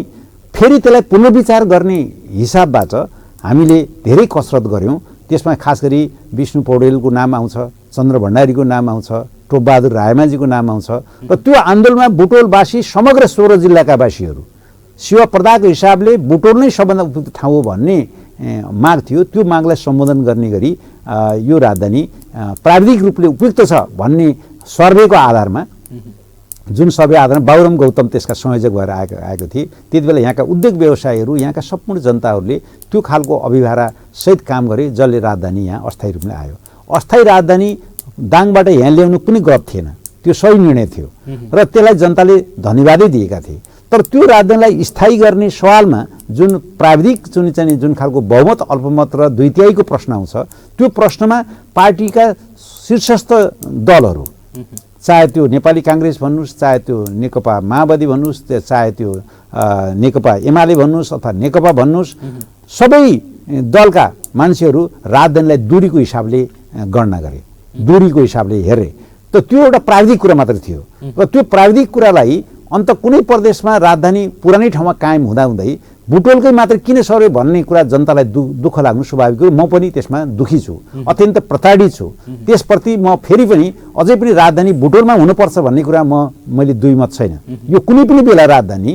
Speaker 2: फेरि त्यसलाई पुनर्विचार गर्ने हिसाबबाट हामीले धेरै कसरत गऱ्यौँ। त्यसमा खास गरी विष्णु पौडेलको नाम आउँछ, चन्द्र भण्डारीको नाम आउँछ, टोपबहादुर रायमाझीको नाम आउँछ र त्यो आन्दोलनमा बुटोलवासी समग्र 16 जिल्लाका वासीहरू शिव प्रदाको हिसाबले बुटोल नै सबभन्दा उपयुक्त ठाउँ हो भन्ने माग थियो। त्यो मागलाई सम्बोधन गर्ने गरी यो राजधानी प्राविधिक रूपले उपयुक्त छ भन्ने सर्वेको आधारमा, जुन सर्वे आधारमा बाबुराम गौतम त्यसका संयोजक भएर आएको थिए, त्यति बेला यहाँका उद्योग व्यवसायीहरू, यहाँका सम्पूर्ण जनताहरूले त्यो खालको अभिभारासहित काम गरे, जसले राजधानी यहाँ अस्थायी रूपले आयो। अस्थायी राजधानी दाङबाट यहाँ ल्याउनु कुनै गलत थिएन, त्यो सही निर्णय थियो र त्यसलाई जनताले धन्यवादै दिएका थिए। तर त्यो राजधानीलाई स्थायी गर्ने सवालमा जुन प्राविधिक जुन खालको बहुमत अल्पमत र 2/3 को प्रश्न आउँछ, त्यो प्रश्नमा पार्टीका शीर्षस्थ दलहरू, चाहे त्यो नेपाली काङ्ग्रेस भन्नुहोस्, चाहे त्यो नेकपा माओवादी भन्नुहोस्, चाहे त्यो नेकपा एमाले भन्नुहोस् अथवा नेकपा भन्नुहोस्, सबै दलका मान्छेहरू राजधानीलाई दूरीको हिसाबले गणना गरे, दूरीको हिसाबले हेरे। त त्यो एउटा प्राविधिक कुरा मात्र थियो र त्यो प्राविधिक कुरालाई अन्त कुनै प्रदेशमा राजधानी पुरानै ठाउँमा कायम हुँदाहुँदै बुटोलकै मात्र किन सर्यो भन्ने कुरा जनतालाई दुःख लाग्नु स्वाभाविक हो। म पनि त्यसमा दुःखी छु, अत्यन्त प्रताडित छु। त्यसप्रति म फेरि पनि अझै पनि राजधानी बुटोलमा हुनुपर्छ भन्ने कुरा मैले दुई मत छैन। यो कुनै पनि बेला राजधानी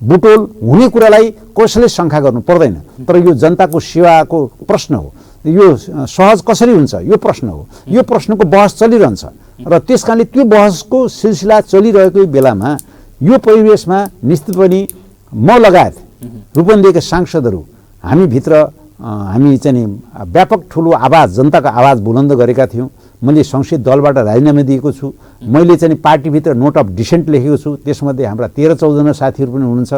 Speaker 2: बुटोल हुने कुरालाई कसैले शङ्का गर्नु पर्दैन, तर यो जनताको सेवाको प्रश्न हो। यो सहज कसरी हुन्छ यो प्रश्न हो। यो प्रश्नको बहस चलिरहन्छ र त्यसकारणले त्यो बहसको सिलसिला चलिरहेको बेलामा यो परिवेशमा निश्चित पनि म लगायत रूपन्देहीका सांसदहरू हामी चाहिँ व्यापक ठुलो आवाज, जनताको आवाज बुलन्द गरेका थियौँ। मैले संसदीय दलबाट राजीनामा दिएको छु। मैले चाहिँ पार्टीभित्र नोट अफ डिसेन्ट लेखेको छु। त्यसमध्ये हाम्रा 13-14 जना साथीहरू पनि हुनुहुन्छ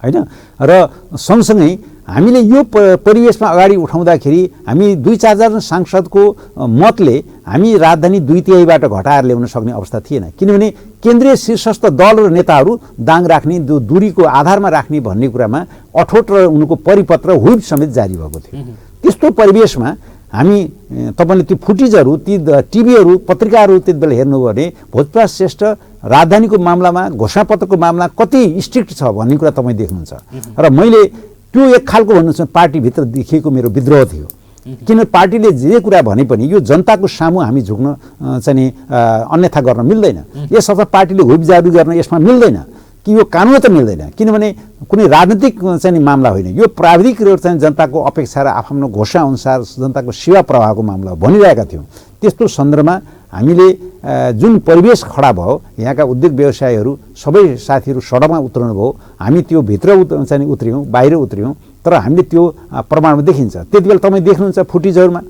Speaker 2: हैन। र सँगसँगै हामीले यो परिवेशमा अगाडि उठाउँदाखेरि हामी 2-4 जना सांसदको मतले हामी राजधानी 2/3बाट घटाएर ल्याउन सक्ने अवस्था थिएन, किनभने केन्द्रीय शीर्षस्थ दल र नेताहरू दाङ राख्ने, दूरीको आधारमा राख्ने भन्ने कुरामा अठोट र उनको परिपत्र व्हिप समेत जारी भएको थियो। त्यस्तो परिवेशमा हामी तपाईँले त्यो फुटेजहरू, ती टिभीहरू, पत्रिकाहरू त्यति बेला हेर्नुभयो भने भोजप्रसाद श्रेष्ठ राजधानीको मामलामा, घोषणापत्रको मामला कति स्ट्रिक्ट छ भन्ने कुरा तपाईँ देख्नुहुन्छ। र मैले त्यो एक खालको भन्नुहोस् पार्टीभित्र देखिएको मेरो विद्रोह थियो, किन पार्टीले जे कुरा भने पनि यो जनताको सामु हामी झुक्न चाहिँ अन्यथा गर्न मिल्दैन। यसर्थ पार्टीले व्हिप जारी गर्न यसमा मिल्दैन कि यो कानुन त मिल्दैन, किनभने कुनै राजनीतिक चाहिँ मामला होइन, यो प्राविधिक चाहिँ जनताको अपेक्षा र आफ्नो घोषणा अनुसार जनताको सेवा प्रवाहको मामला भनिरहेका थियौँ। त्यस्तो सन्दर्भमा हामीले जुन परिवेश खडा भयो, यहाँका उद्योग व्यवसायीहरू सबै साथीहरू सडकमा उत्रनु भयो, हामी त्यो भित्र चाहिँ उत्रियौँ, बाहिर उत्रियौँ, तर हामीले त्यो प्रमाणमा देखिन्छ। त्यति बेला तपाईँ देख्नुहुन्छ फुटेजहरूमा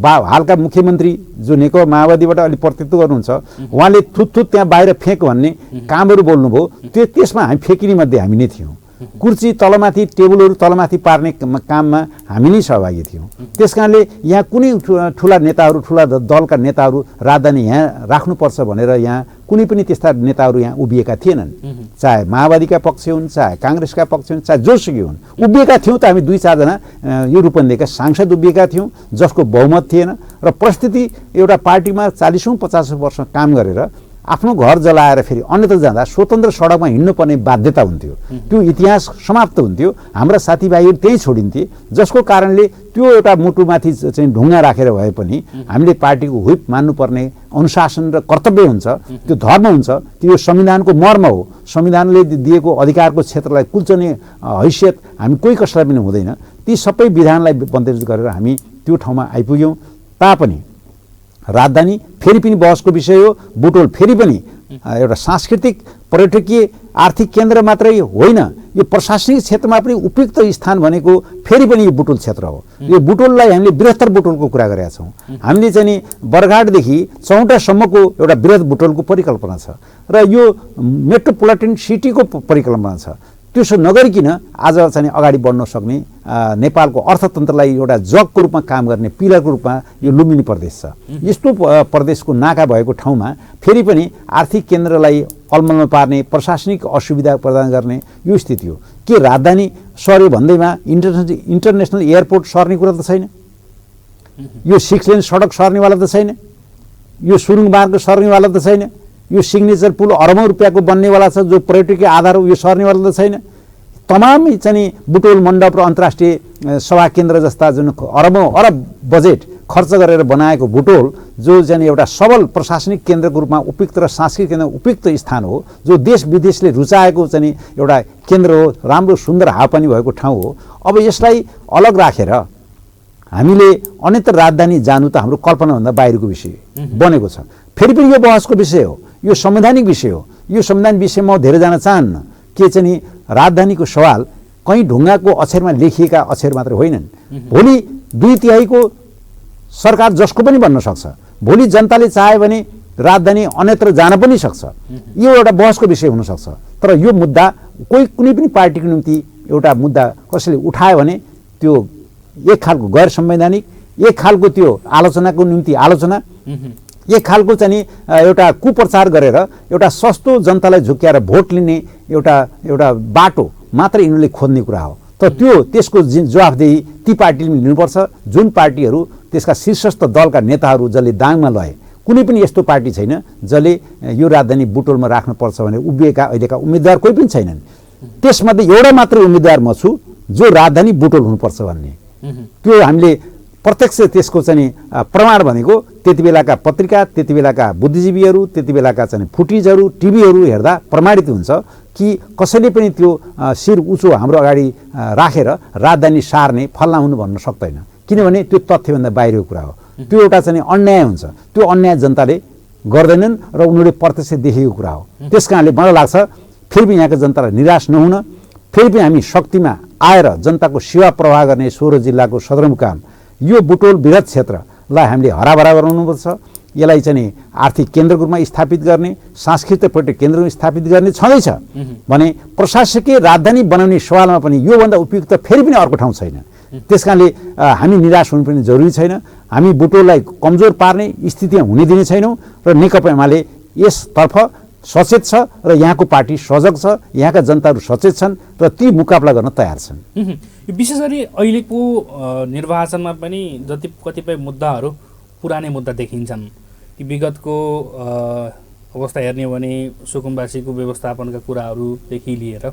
Speaker 2: हालका मुख्यमन्त्री जो नेकपा माओवादीबाट अलिक प्रतिनिधित्व गर्नुहुन्छ, उहाँले थुत त्यहाँ बाहिर फेंक भन्ने कामहरू बोल्नुभयो। त्यसमा हामी फेकिने मध्ये हामी नै थियौँ। कुर्सी तलमाथि, टेबलहरू तलमाथि पार्ने काममा हामी नै सहभागी थियौँ। त्यस कारणले यहाँ कुनै ठुला नेताहरू, ठुला दलका नेताहरू राजधानी यहाँ राख्नुपर्छ भनेर यहाँ कुनै पनि त्यस्ता नेताहरू यहाँ उभिएका थिएनन्। चाहे माओवादीका पक्ष हुन्, चाहे काङ्ग्रेसका पक्ष हुन्, चाहे जोसुकै हुन्, उभिएका थियौँ त हामी 2-4 जना यो रूपन्देहीका सांसद उभिएका थियौँ, जसको बहुमत थिएन र परिस्थिति एउटा पार्टीमा 40-50 वर्ष काम गरेर आफ्नो घर जलाएर फेरि अन्यत्र जाँदा स्वतन्त्र सडकमा हिँड्नुपर्ने बाध्यता हुन्थ्यो। त्यो इतिहास समाप्त हुन्थ्यो। हाम्रा साथीभाइहरू त्यहीँ छोडिन्थे, जसको कारणले त्यो एउटा मुटुमाथि चाहिँ ढुङ्गा राखेर भए पनि हामीले पार्टीको व्हिप मान्नुपर्ने अनुशासन र कर्तव्य हुन्छ, त्यो धर्म हुन्छ, त्यो संविधानको मर्म हो। संविधानले दिएको अधिकारको क्षेत्रलाई कुल्चने हैसियत हामी कोही कसैलाई पनि हुँदैन। ती सबै विधानलाई बन्देज गरेर हामी त्यो ठाउँमा आइपुग्यौँ। तापनि राजधानी फेरि पनि बहसको विषय हो। बुटोल फेरि पनि एउटा सांस्कृतिक पर्यटकीय आर्थिक केन्द्र मात्रै होइन, यो प्रशासनिक क्षेत्रमा पनि उपयुक्त स्थान भनेको फेरि पनि यो बुटोल क्षेत्र हो। यो बुटोललाई हामीले बृहत्तर बुटोलको कुरा गरेका छौँ। हामीले चाहिँ नि बरघाटदेखि चौटासम्मको एउटा बृहत् बुटोलको परिकल्पना छ र यो मेट्रोपोलिटन सिटीको परिकल्पना छ। त्यसो नगरिकन आज चाहिँ अगाडि बढ्न सक्ने नेपालको अर्थतन्त्रलाई एउटा जगको रूपमा काम गर्ने पिलरको रूपमा यो लुम्बिनी प्रदेश छ। यस्तो प्रदेशको नाका भएको ठाउँमा फेरि पनि आर्थिक केन्द्रलाई अलमलमा पार्ने, प्रशासनिक असुविधा प्रदान गर्ने यो स्थिति हो। के राजधानी सर्यो भन्दैमा इन्टरनेसनल एयरपोर्ट सर्ने कुरा त छैन, यो 6 लेन सडक सर्नेवाला त छैन, यो सुरुङ मार्ग सर्नेवाला त छैन, यो सिग्नेचर पुल अरबौं रुपियाँको बन्नेवाला छ जो पर्यटकीय आधार हो, यो सर्नेवाला त छैन। तमाम चाहिँ बुटोल मण्डप र अन्तर्राष्ट्रिय सभा केन्द्र जस्ता जुन अरब बजेट खर्च गरेर बनाएको बुटोल जो चाहिँ एउटा सबल प्रशासनिक केन्द्रको रूपमा उपयुक्त र सांस्कृतिक केन्द्र उपयुक्त स्थान हो, जो देश विदेशले रुचाएको चाहिँ एउटा केन्द्र हो, राम्रो सुन्दर हावापानी भएको ठाउँ हो। अब यसलाई अलग राखेर हामीले अन्यत्र राजधानी जानु त हाम्रो कल्पनाभन्दा बाहिरको विषय बनेको छ। फेरि पनि यो बहसको विषय हो, यो संवैधानिक विषय हो। यो संवैधानिक विषयमा म धेरै जान चाहन्न। के चाहिँ राजधानीको सवाल कहीँ ढुङ्गाको अक्षरमा लेखिएका अक्षर मात्र होइनन्। भोलि 2/3 सरकार जसको पनि बन्न सक्छ। भोलि जनताले चाह्यो भने राजधानी अन्यत्र जान पनि सक्छ। यो एउटा बहसको विषय हुनसक्छ। तर यो मुद्दा कुनै पनि पार्टीको निम्ति एउटा मुद्दा कसैले उठायो भने त्यो एक खालको गैर संवैधानिक, एक खालको त्यो आलोचनाको निम्ति आलोचना, एक खालको चाहिँ एउटा कुप्रचार गरेर एउटा सस्तो जनतालाई झुक्क्याएर भोट लिने एउटा बाटो मात्र यिनीहरूले खोज्ने कुरा हो। तर त्यसको जवाफदेही ती पार्टीले लिनुपर्छ जुन पार्टीहरू त्यसका शीर्षस्थ दलका नेताहरू जसले दाङमा लए। कुनै पनि यस्तो पार्टी छैन जसले यो राजधानी बुटोलमा राख्नुपर्छ भने उभिएका अहिलेका उम्मेदवार कोही पनि छैनन्। त्यसमध्ये एउटा मात्रै उम्मेदवार म छु जो राजधानी बुटोल हुनुपर्छ भन्ने। त्यो हामीले प्रत्यक्ष त्यसको चाहिँ प्रमाण भनेको त्यति बेलाका पत्रिका, त्यति बेलाका बुद्धिजीवीहरू, त्यति बेलाका चाहिँ फुटेजहरू, टिभीहरू हेर्दा प्रमाणित हुन्छ कि कसैले पनि त्यो शिर उचो हाम्रो अगाडि राखेर राजधानी सार्ने फल्ना हुनु भन्न सक्दैन। किनभने त्यो तथ्यभन्दा बाहिरको कुरा हो। त्यो एउटा चाहिँ अन्याय हुन्छ। त्यो अन्याय जनताले गर्दैनन् र उनीहरूले प्रत्यक्ष देखेको कुरा हो। त्यस कारणले मलाई लाग्छ फेरि पनि यहाँका जनतालाई निराश नहुन, फेरि पनि हामी शक्तिमा आएर जनताको सेवा प्रवाह गर्ने 16 जिल्लाको सदरमुकाम यो बुटोल बृहत् क्षेत्रलाई हामीले हराभरा गराउनुपर्छ। यसलाई चाहिँ आर्थिक केन्द्रको रूपमा स्थापित गर्ने, सांस्कृतिक पर्यटक केन्द्रमा स्थापित गर्ने छँदैछ भने प्रशासकीय राजधानी बनाउने सवालमा पनि योभन्दा उपयुक्त फेरि पनि अर्को ठाउँ छैन। त्यस कारणले हामी निराश हुनु पनि जरुरी छैन। हामी बुटोललाई कमजोर पार्ने स्थितिमा हुने दिने छैनौँ र नेकपा एमाले यसतर्फ सचेत छ र यहाँको पार्टी सजग छ, यहाँका जनताहरू सचेत छन् र ती मुकाबला गर्न तयार छन्।
Speaker 1: विशेष गरी अहिलेको निर्वाचनमा पनि जति कतिपय मुद्दाहरू पुरानै मुद्दा देखिन्छन्। कि विगतको अवस्था हेर्ने हो भने सुकुम्बासीको व्यवस्थापनका कुराहरूदेखि लिएर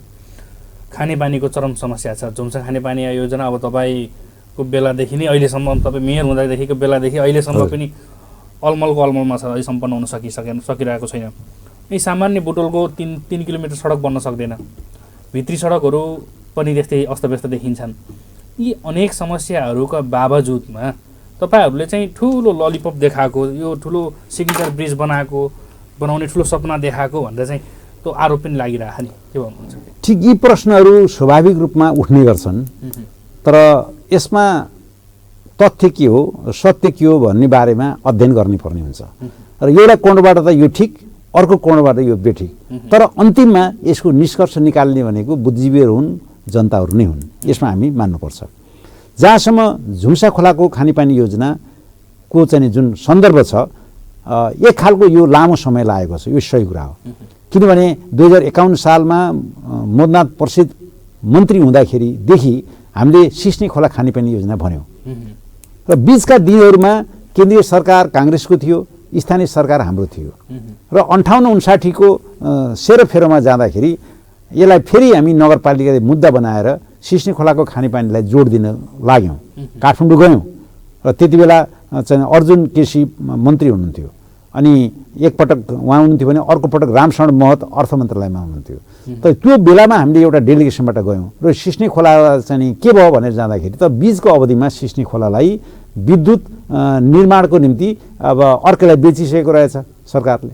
Speaker 1: खानेपानीको चरम समस्या छ। जुम्सा खानेपानी योजना अब तपाईँको बेलादेखि नै अहिलेसम्म, तपाईँ मेयर हुँदादेखिको बेलादेखि अहिलेसम्म पनि अलमलमा छ, अझै सम्पन्न हुन सकिरहेको छैन। यही सामान्य बुटोलको 3 किलोमिटर सडक बन्न सक्दैन। भित्री सडकहरू पनि त्यस्तै अस्तव्यस्त देखिन्छन्। यी अनेक समस्याहरूका बावजुदमा तपाईहरुले चाहिँ ठुलो ललिपप देखाएको यो ठुलो सिग्नेचर ब्रिज बनाउने ठुलो सपना देखाएको भनेर चाहिँ त्यो आरोप पनि लागिरहेको नि के भन्नुहुन्छ?
Speaker 2: ठिक यी प्रश्नहरू स्वाभाविक रूपमा उठ्ने गर्छन्, तर यसमा तथ्य के हो सत्य के हो भन्ने बारेमा अध्ययन गर्नुपर्ने हुन्छ। र एउटा कोणबाट त यो ठिक, अर्को कोणबाट यो बेठिक, तर अन्तिममा यसको निष्कर्ष निकाल्ने भनेको बुद्धिजीवीहरू हुन्, जनताहरू नै हुन्। यसमा हामी मान्नुपर्छ। जहाँसम्म झुम्सा खोलाको खानेपानी योजनाको चाहिँ जुन सन्दर्भ छ, एक खालको यो लामो समय लागेको छ, यो सही कुरा हो। किनभने 2051 सालमा मोदनाथ परिषद मन्त्री हुँदाखेरिदेखि हामीले सिस्ने खोला खानेपानी योजना भन्यौँ र बिचका दिनहरूमा केन्द्रीय सरकार काङ्ग्रेसको थियो, स्थानीय सरकार हाम्रो थियो र 58-59 को सेरोफेरोमा जाँदाखेरि यसलाई फेरि हामी नगरपालिकाले मुद्दा बनाएर सिस्ने खोलाको खानेपानीलाई जोड दिन लाग्यौँ। काठमाडौँ गयौँ र त्यति बेला चाहिँ अर्जुन केसी मन्त्री हुनुहुन्थ्यो, अनि एकपटक उहाँ हुनुहुन्थ्यो भने अर्को पटक रामशरण महत अर्थ मन्त्रालयमा हुनुहुन्थ्यो। तर त्यो बेलामा हामीले एउटा डेलिगेसनबाट गयौँ र सिस्ने खोला चाहिँ के भयो भनेर जाँदाखेरि त बीचको अवधिमा सिस्ने खोलालाई विद्युत निर्माणको निम्ति अब अर्कैलाई बेचिसकेको रहेछ सरकारले।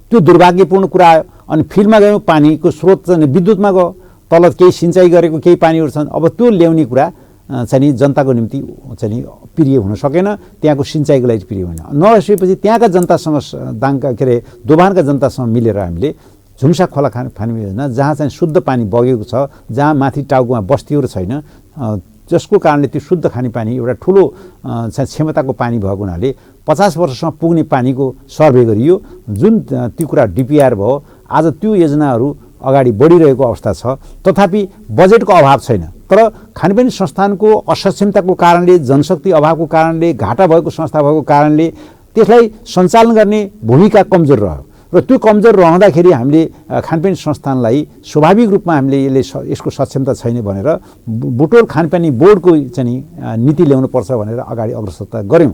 Speaker 2: त्यो दुर्भाग्यपूर्ण कुरा आयो। अनि फिल्डमा गयौँ, पानीको स्रोत चाहिँ विद्युतमा गयो, तल केही सिँचाइ गरेको केही पानीहरू छन्, अब त्यो ल्याउने कुरा चाहिँ जनताको निम्ति चाहिँ प्रिय हुन सकेन, त्यहाँको सिँचाइको लागि प्रिय होइन। नभएपछि त्यहाँका जनतासँग के अरे दोभानका जनतासँग मिलेर हामीले झुम्सा खोला खाने योजना, जहाँ चाहिँ शुद्ध पानी बगेको छ, जहाँ माथि टाउकोमा बस्तीहरू छैन, जसको कारणले त्यो शुद्ध खानेपानी एउटा ठुलो चाहिँ क्षमताको पानी भएको हुनाले 50 वर्षसम्म पुग्ने पानीको सर्वे गरियो। जुन त्यो कुरा डिपिआर भयो, आज त्यो योजनाहरू अगाडि बढिरहेको अवस्था छ। तथापि बजेटको अभाव छैन, तर खानेपानी संस्थानको असक्षमताको कारणले, जनशक्ति अभावको कारणले, घाटा भएको संस्था भएको कारणले त्यसलाई सञ्चालन गर्ने भूमिका कमजोर रह्यो र त्यो कमजोर रहँदाखेरि हामीले खानेपानी संस्थानलाई स्वाभाविक रूपमा हामीले यसको सक्षमता छैन भनेर बुटोल खानेपानी बोर्डको चाहिँ नीति ल्याउनुपर्छ भनेर अगाडि अग्रसरता गऱ्यौँ।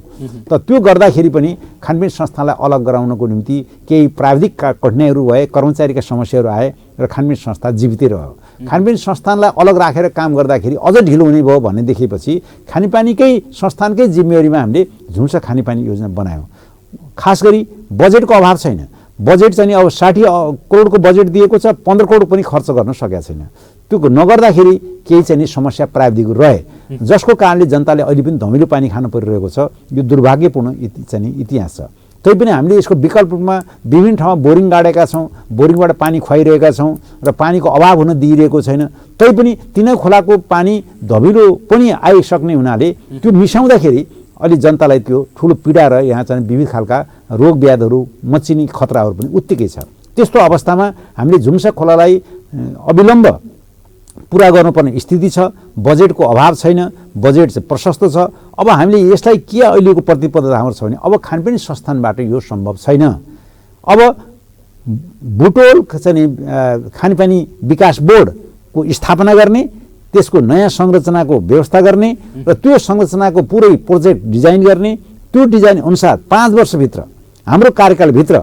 Speaker 2: त त्यो गर्दाखेरि पनि खानेपानी संस्थानलाई अलग गराउनको निम्ति केही प्राविधिक कठिनाइहरू भए, कर्मचारीका समस्याहरू आए र खानेपानी संस्था जीवितै रह्यो। खानेपानी संस्थानलाई अलग राखेर काम गर्दाखेरि अझ ढिलो हुने भयो भन्ने देखेपछि खानेपानीकै संस्थानकै जिम्मेवारीमा हामीले झुम्सा खानेपानी योजना बनायौँ। खास गरी बजेटको अभाव छैन। बजेट चाहिँ अब 60 करोडको बजेट दिएको छ, 15 करोड पनि खर्च गर्न सकेका छैन। त्यो नगर्दाखेरि केही चाहिँ समस्या प्राविधिक रहे, जसको कारणले जनताले अहिले पनि धमिलो पानी खानु परिरहेको छ। यो दुर्भाग्यपूर्ण चाहिँ इतिहास छ। तैपनि हामीले यसको विकल्प रूपमा विभिन्न ठाउँमा बोरिङ गाडेका छौँ, बोरिङबाट पानी खुवाइरहेका छौँ र पानीको अभाव हुन दिइरहेको छैन। तैपनि तिनै खोलाको पानी धमिलो पनि आइसक्ने हुनाले त्यो मिसाउँदाखेरि अलि जनतालाई त्यो ठुलो पीडा र यहाँ चाहिँ विविध खालका रोग व्याधहरू मच्चिने खतराहरू पनि उत्तिकै छ। त्यस्तो अवस्थामा हामीले झुम्सा खोलालाई अविलम्ब पुरा गर्नुपर्ने स्थिति छ। बजेटको अभाव छैन, बजेट चाहिँ प्रशस्त छ। अब हामीले यसलाई के अहिलेको प्रतिबद्धता हाम्रो छ भने अब खानेपानी संस्थानबाट यो सम्भव छैन। अब बुटोल चाहिँ खानेपानी विकास बोर्डको स्थापना गर्ने, त्यसको नयाँ संरचनाको व्यवस्था गर्ने र त्यो संरचनाको पुरै प्रोजेक्ट डिजाइन गर्ने, त्यो डिजाइन अनुसार 5 वर्षभित्र हाम्रो कार्यकालभित्र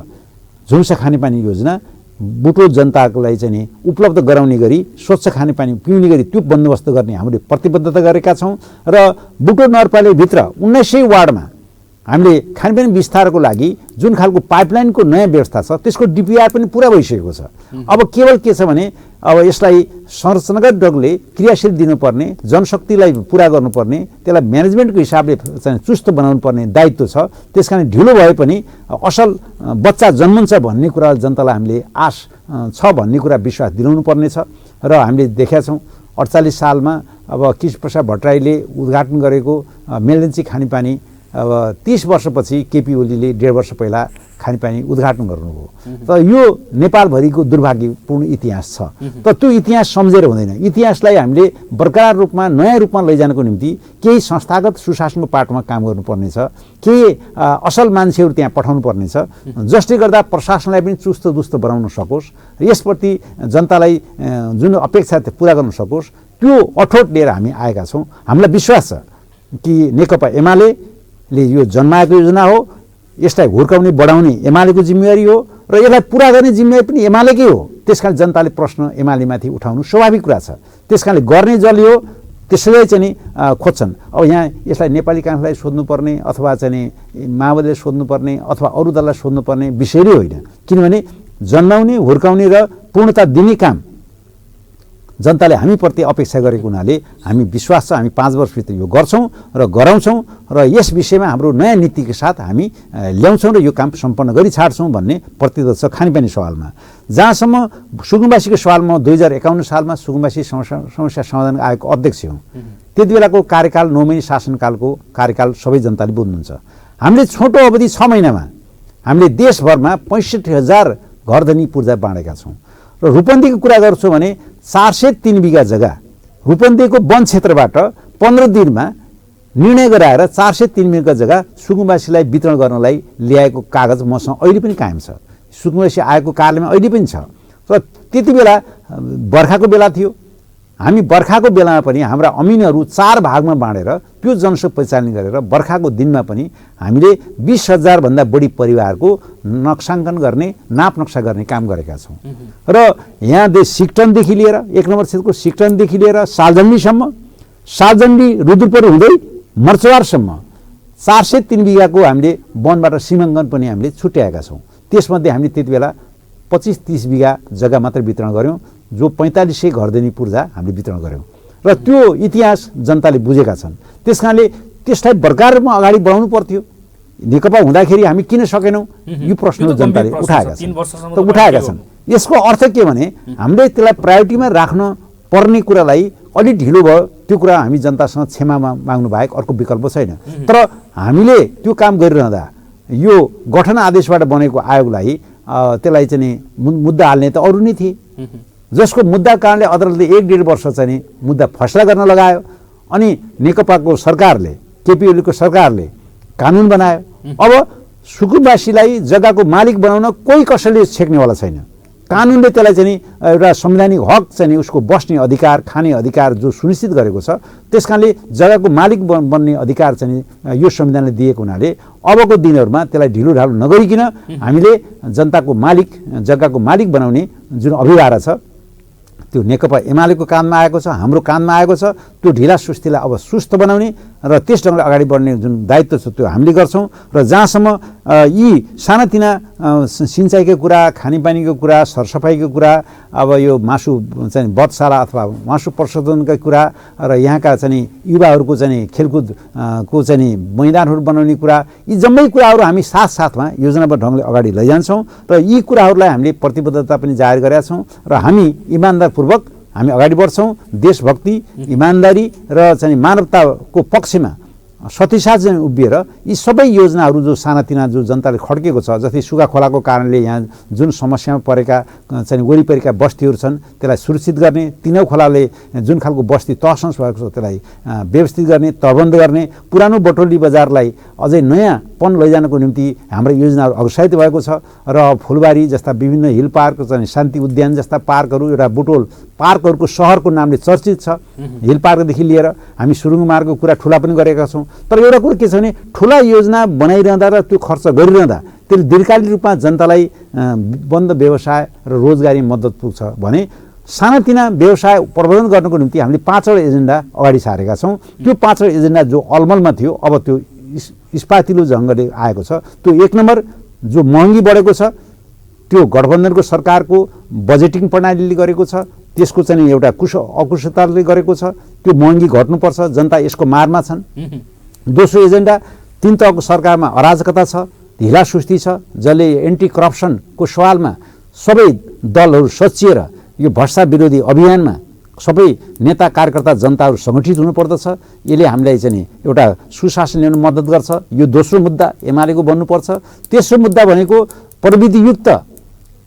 Speaker 2: झुम्सा खानेपानी योजना बुटोल जनताको लागि चाहिँ उपलब्ध गराउने गरी स्वच्छ खानेपानी पिउने गरी त्यो बन्दोबस्त गर्ने हामीले प्रतिबद्धता गरेका छौँ। र बुटोल नगरपालिकाभित्र 1900 वार्डमा हामीले खानेपानी विस्तारको लागि जुन खालको पाइपलाइनको नयाँ व्यवस्था छ, त्यसको डिपिआर पनि पुरा भइसकेको छ। अब केवल के छ भने अब यसलाई संरचनागत ढङ्गले क्रियाशील दिनुपर्ने, जनशक्तिलाई पुरा गर्नुपर्ने, त्यसलाई म्यानेजमेन्टको हिसाबले चाहिँ चुस्त बनाउनु पर्ने दायित्व छ। त्यसकारण ढिलो भए पनि असल बच्चा जन्मन्छ भन्ने कुरा जनतालाई हामीले आश छ भन्ने कुरा विश्वास दिलाउनु पर्ने छ। र हामीले देखेका छौँ 48 सालमा अब कृष्णप्रसाद भट्टराईले उद्घाटन गरेको मेलडेन्ची खानेपानी अब 30 वर्षपछि केपी ओलीले 1.5 वर्ष पहिला खानेपानी उद्घाटन गर्नुभयो। त यो नेपालभरिको दुर्भाग्यपूर्ण इतिहास छ। त त्यो इतिहास सम्झेर हुँदैन। इतिहासलाई हामीले बरकरार रूपमा नयाँ रूपमा लैजानको निम्ति केही संस्थागत सुशासनको पाटोमा काम गर्नुपर्ने छ, केही असल मान्छेहरू त्यहाँ पठाउनु पर्ने छ, जसले गर्दा प्रशासनलाई पनि चुस्त दुस्त बनाउन सकोस्, यसप्रति जनतालाई जुन अपेक्षा पुरा गर्न सकोस्, त्यो अठोट लिएर हामी आएका छौँ। हामीलाई विश्वास छ कि नेकपा एमाले यो जन्माएको योजना हो, यसलाई हुर्काउने बढाउने एमालेको जिम्मेवारी हो र यसलाई पुरा गर्ने जिम्मेवारी पनि एमालेकै हो। त्यसकारण जनताले प्रश्न एमालेमाथि उठाउनु स्वाभाविक कुरा छ। त्यसकारणले गर्ने जसले हो त्यसैलाई चाहिँ नि खोज्छन्। अब यहाँ यसलाई नेपाली काङ्ग्रेसलाई सोध्नुपर्ने अथवा चाहिँ नि माओवादीलाई सोध्नुपर्ने अथवा अरू दललाई सोध्नुपर्ने विषय नै होइन, किनभने जन्माउने हुर्काउने र पूर्णता दिने काम जनताले हामीप्रति अपेक्षा गरेको हुनाले हामी विश्वास छ हामी 5 वर्षभित्र यो गर्छौँ र गराउँछौँ र यस विषयमा हाम्रो नयाँ नीतिको साथ हामी ल्याउँछौँ र यो काम सम्पन्न गरी छाड्छौँ भन्ने प्रतिबद्ध छ। खानेपानी सवालमा जहाँसम्म सुकुम्बासीको सवालमा 2051 सालमा सुकुम्बासी समस्या समाधान आयोगको अध्यक्ष हुँ। त्यति बेलाको कार्यकाल 9 महिने शासनकालको कार्यकाल सबै जनताले बुझ्नुहुन्छ। हामीले छोटो अवधि 6 महिनामा हामीले देशभरमा 65,000 घरधनी पूर्जा बाँडेका छौँ। र रूपन्देहीको कुरा गर्छु भने 403 बिघा जग्गा रूपन्देहीको वन क्षेत्रबाट 15 दिनमा निर्णय गराएर 403 बिघा जग्गा सुकुम्बासीलाई वितरण गर्नलाई ल्याएको कागज मसँग अहिले पनि कायम छ। सुकुम्बासी आयोगको कार्यालयमा अहिले पनि छ। र त्यति बेला बर्खाको बेला थियो, हामी बर्खाको बेलामा पनि हाम्रा अमिनहरू 4 भागमा बाँडेर त्यो जनसङ्ख्या परिचालन गरेर बर्खाको दिनमा पनि हामीले 20,000 भन्दा बढी परिवारको नक्साङ्कन गर्ने नाप नक्सा गर्ने काम गरेका छौँ। र यहाँ सिक्टनदेखि लिएर 1 नम्बर क्षेत्रको सिक्टनदेखि लिएर सालजण्डीसम्म, सालजण्डी रुद्रपुर हुँदै मर्चवारसम्म 403 बिघाको हामीले वनबाट सीमाङ्कन पनि हामीले छुट्याएका छौँ। त्यसमध्ये हामीले त्यति बेला 25-30 बिघा जग्गा मात्र वितरण गऱ्यौँ, जो 4500 घरधनी पूर्जा हामीले वितरण गऱ्यौँ। र त्यो इतिहास जनताले बुझेका छन्। त्यस कारणले त्यसलाई बर्खार रूपमा अगाडि बढाउनु पर्थ्यो। नेकपा हुँदाखेरि हामी किन सकेनौँ यो प्रश्न जनताले उठाएका छन्। यसको अर्थ के भने हामीले त्यसलाई प्रायोरिटीमा राख्न पर्ने कुरालाई अलि ढिलो भयो, त्यो कुरा हामी जनतासँग क्षमा माग्नु बाहेक अर्को विकल्प छैन। तर हामीले त्यो काम गरिरहँदा यो गठन आदेशबाट बनेको आयोगलाई त्यसलाई चाहिँ मुद्दा हाल्ने त अरू नै थिए, जसको मुद्दा कारणले अदालतले 1-1.5 वर्ष चाहिँ मुद्दा फैसला गर्न लगायो। अनि नेकपाको सरकारले, केपी ओलीको सरकारले कानुन बनायो। अब सुकुम्बासीलाई जग्गाको मालिक बनाउन कोही कसैले छेक्नेवाला छैन। कानुनले त्यसलाई चाहिँ एउटा संवैधानिक हक चाहिँ उसको बस्ने अधिकार, खाने अधिकार जो सुनिश्चित गरेको छ। त्यस कारणले जग्गाको मालिक बन्ने अधिकार चाहिँ यो संविधानले दिएको हुनाले अबको दिनहरूमा त्यसलाई ढिलो ढालो नगरिकन हामीले जनताको मालिक, जग्गाको मालिक बनाउने जुन अभियान छ त्यो नेकपा एमालेको कानमा आएको छ, हाम्रो कानमा आएको छ। त्यो ढिला सुस्तीलाई अब सुस्त बनाउने र त्यस ढङ्गले अगाडि बढ्ने जुन दायित्व छ त्यो हामीले गर्छौँ। र जहाँसम्म यी सानातिना सिँचाइको कुरा, खानेपानीको कुरा, सरसफाइको कुरा, अब यो मासु चाहिँ बधशाला अथवा मासु प्रशोधनका कुरा र यहाँका चाहिँ युवाहरूको चाहिँ खेलकुदको चाहिँ मैदानहरू बनाउने कुरा, यी जम्मै कुराहरू हामी साथसाथमा योजनाबद्ध ढङ्गले अगाडि लैजान्छौँ। र यी कुराहरूलाई हामीले प्रतिबद्धता पनि जाहेर गरेका छौँ र हामी इमान्दारपूर्वक हामी अगाडि बढ्छौँ। देशभक्ति, इमान्दारी र चाहिँ मानवताको पक्षमा सतीसाथ चाहिँ उभिएर यी सबै योजनाहरू जो सानातिना जो जनताले खड्केको छ, जस्तै सुगा खोलाको कारणले यहाँ जुन समस्यामा परेका चाहिँ वरिपरिका बस्तीहरू छन् त्यसलाई सुरक्षित गर्ने, तिनौ खोलाले जुन खालको बस्ती तहस भएको छ त्यसलाई व्यवस्थित गर्ने, तहबन्द गर्ने, पुरानो बटोली बजारलाई अझै नयाँपन लैजानको निम्ति हाम्रो योजनाहरू अग्रसारित भएको छ। र फुलबारी जस्ता विभिन्न हिल पार्क चाहिँ शान्ति उद्यान जस्ता पार्कहरू, एउटा बुटोल पार्कहरूको सहरको नामले चर्चित छ। हिल पार्कदेखि लिएर हामी सुरुङ मार्गको कुरा ठुला पनि गरेका छौँ। तर एउटा कुरो के छ भने ठुला योजना बनाइरहँदा र त्यो खर्च गरिरहँदा त्यसले दीर्घकालीन रूपमा जनतालाई बन्द व्यवसाय र रोजगारी मद्दत पुग्छ भने सानातिना व्यवसाय प्रबन्धन गर्नको निम्ति हामीले 5वटा एजेन्डा अगाडि सारेका छौँ। त्यो 5वटा एजेन्डा जो अलमलमा थियो अब त्यो इस्पातिलो ढङ्गले आएको छ। त्यो 1 नम्बर जो महँगी बढेको छ त्यो गठबन्धनको सरकारको बजेटिङ प्रणालीले गरेको छ, त्यसको चाहिँ एउटा अकुशलताले गरेको छ। त्यो महँगी घट्नुपर्छ, जनता यसको मारमा छन्। दोस्रो एजेन्डा 3 तहको सरकारमा अराजकता छ, ढिला सुस्ती छ, जसले एन्टी करप्सनको सवालमा सबै दलहरू सचिएर यो भ्रष्टाचार विरोधी अभियानमा सबै नेता कार्यकर्ता जनताहरू सङ्गठित हुनुपर्दछ। यसले हामीलाई चाहिँ एउटा सुशासन ल्याउन मद्दत गर्छ। यो दोस्रो मुद्दा एमालेको बन्नुपर्छ। तेस्रो मुद्दा भनेको प्रविधियुक्त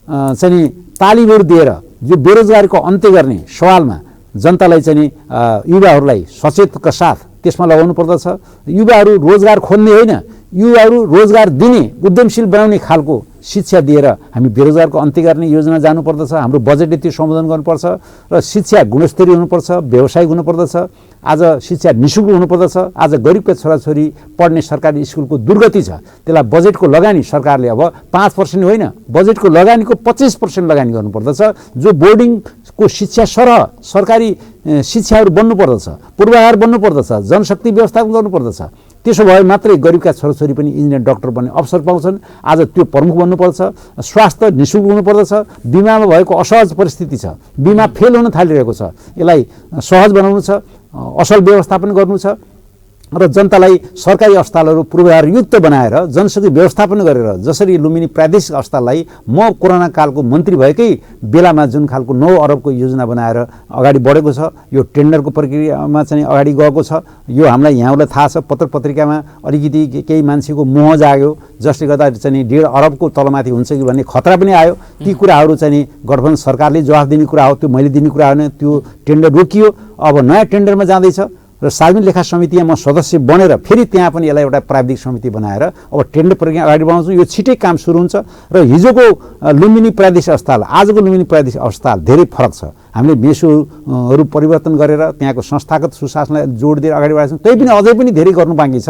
Speaker 2: चाहिँ तालिमहरू दिएर यो बेरोजगारीको अन्त्य गर्ने सवालमा जनतालाई चाहिँ युवाहरूलाई सचेतका साथ त्यसमा लगाउनु पर्दछ। युवाहरू रोजगार खोज्ने होइन, युवाहरू रोजगार दिने उद्यमशील बनाउने खालको शिक्षा दिएर हामी बेरोजगारको अन्त्य गर्ने योजना जानुपर्दछ। हाम्रो बजेटले त्यो सम्बोधन गर्नुपर्छ र शिक्षा गुणस्तरीय हुनुपर्छ, व्यावसायिक हुनुपर्दछ। आज शिक्षा निःशुल्क हुनुपर्दछ। आज गरिबका छोराछोरी पढ्ने सरकारी स्कुलको दुर्गति छ, त्यसलाई बजेटको लगानी सरकारले अब 5% होइन, बजेटको लगानीको 25% लगानी गर्नुपर्दछ। जो बोर्डिङको शिक्षा सरह सरकारी शिक्षाहरू बन्नुपर्दछ, पूर्वाधार बन्नुपर्दछ, जनशक्ति व्यवस्थापन गर्नुपर्दछ। त्यसो भए मात्रै गरिबका छोराछोरी पनि इन्जिनियर डाक्टर बन्ने अवसर पाउँछन्। आज त्यो प्रमुख बन्नुपर्छ। स्वास्थ्य निःशुल्क हुनुपर्दछ। बिमामा भएको असहज परिस्थिति छ, बिमा फेल हुन थालिरहेको छ, यसलाई सहज बनाउनु छ, असल व्यवस्थापन गर्नु छ र जनतालाई सरकारी अस्पतालहरू पूर्वाधारयुक्त बनाएर जनशक्ति व्यवस्थापन गरेर जसरी लुम्बिनी प्रादेशिक अस्पताललाई म कोरोना कालको मन्त्री भएकै बेलामा जुन खालको 9 अरबको योजना बनाएर अगाडि बढेको छ, यो टेन्डरको प्रक्रियामा चाहिँ अगाडि गएको छ। यो हामीलाई यहाँलाई थाहा छ, पत्र पत्रिकामा अलिकति केही मान्छेको मोह जाग्यो, जसले गर्दा चाहिँ 1.5 अरबको तलमाथि हुन्छ कि भन्ने खतरा पनि आयो। ती कुराहरू चाहिँ गठबन्धन सरकारले जवाफ दिने कुरा हो, त्यो मैले दिने कुरा होइन। त्यो टेन्डर रोकियो, अब नयाँ टेन्डरमा जाँदैछ र सार्वजनिक लेखा समितिमा म सदस्य बनेर फेरि त्यहाँ पनि यसलाई एउटा प्राविधिक समिति बनाएर अब टेन्डर प्रक्रिया अगाडि बढाउँछु। यो छिटै काम सुरु हुन्छ र हिजोको लुम्बिनी प्रादेशिक अस्पताल आजको लुम्बिनी प्रादेशिक अस्पताल धेरै फरक छ। हामीले मेसोहरू परिवर्तन गरेर त्यहाँको संस्थागत सुशासनलाई जोड दिएर अगाडि बढाएको छौँ। त्यही पनि अझै पनि धेरै गर्नु बाँकी छ।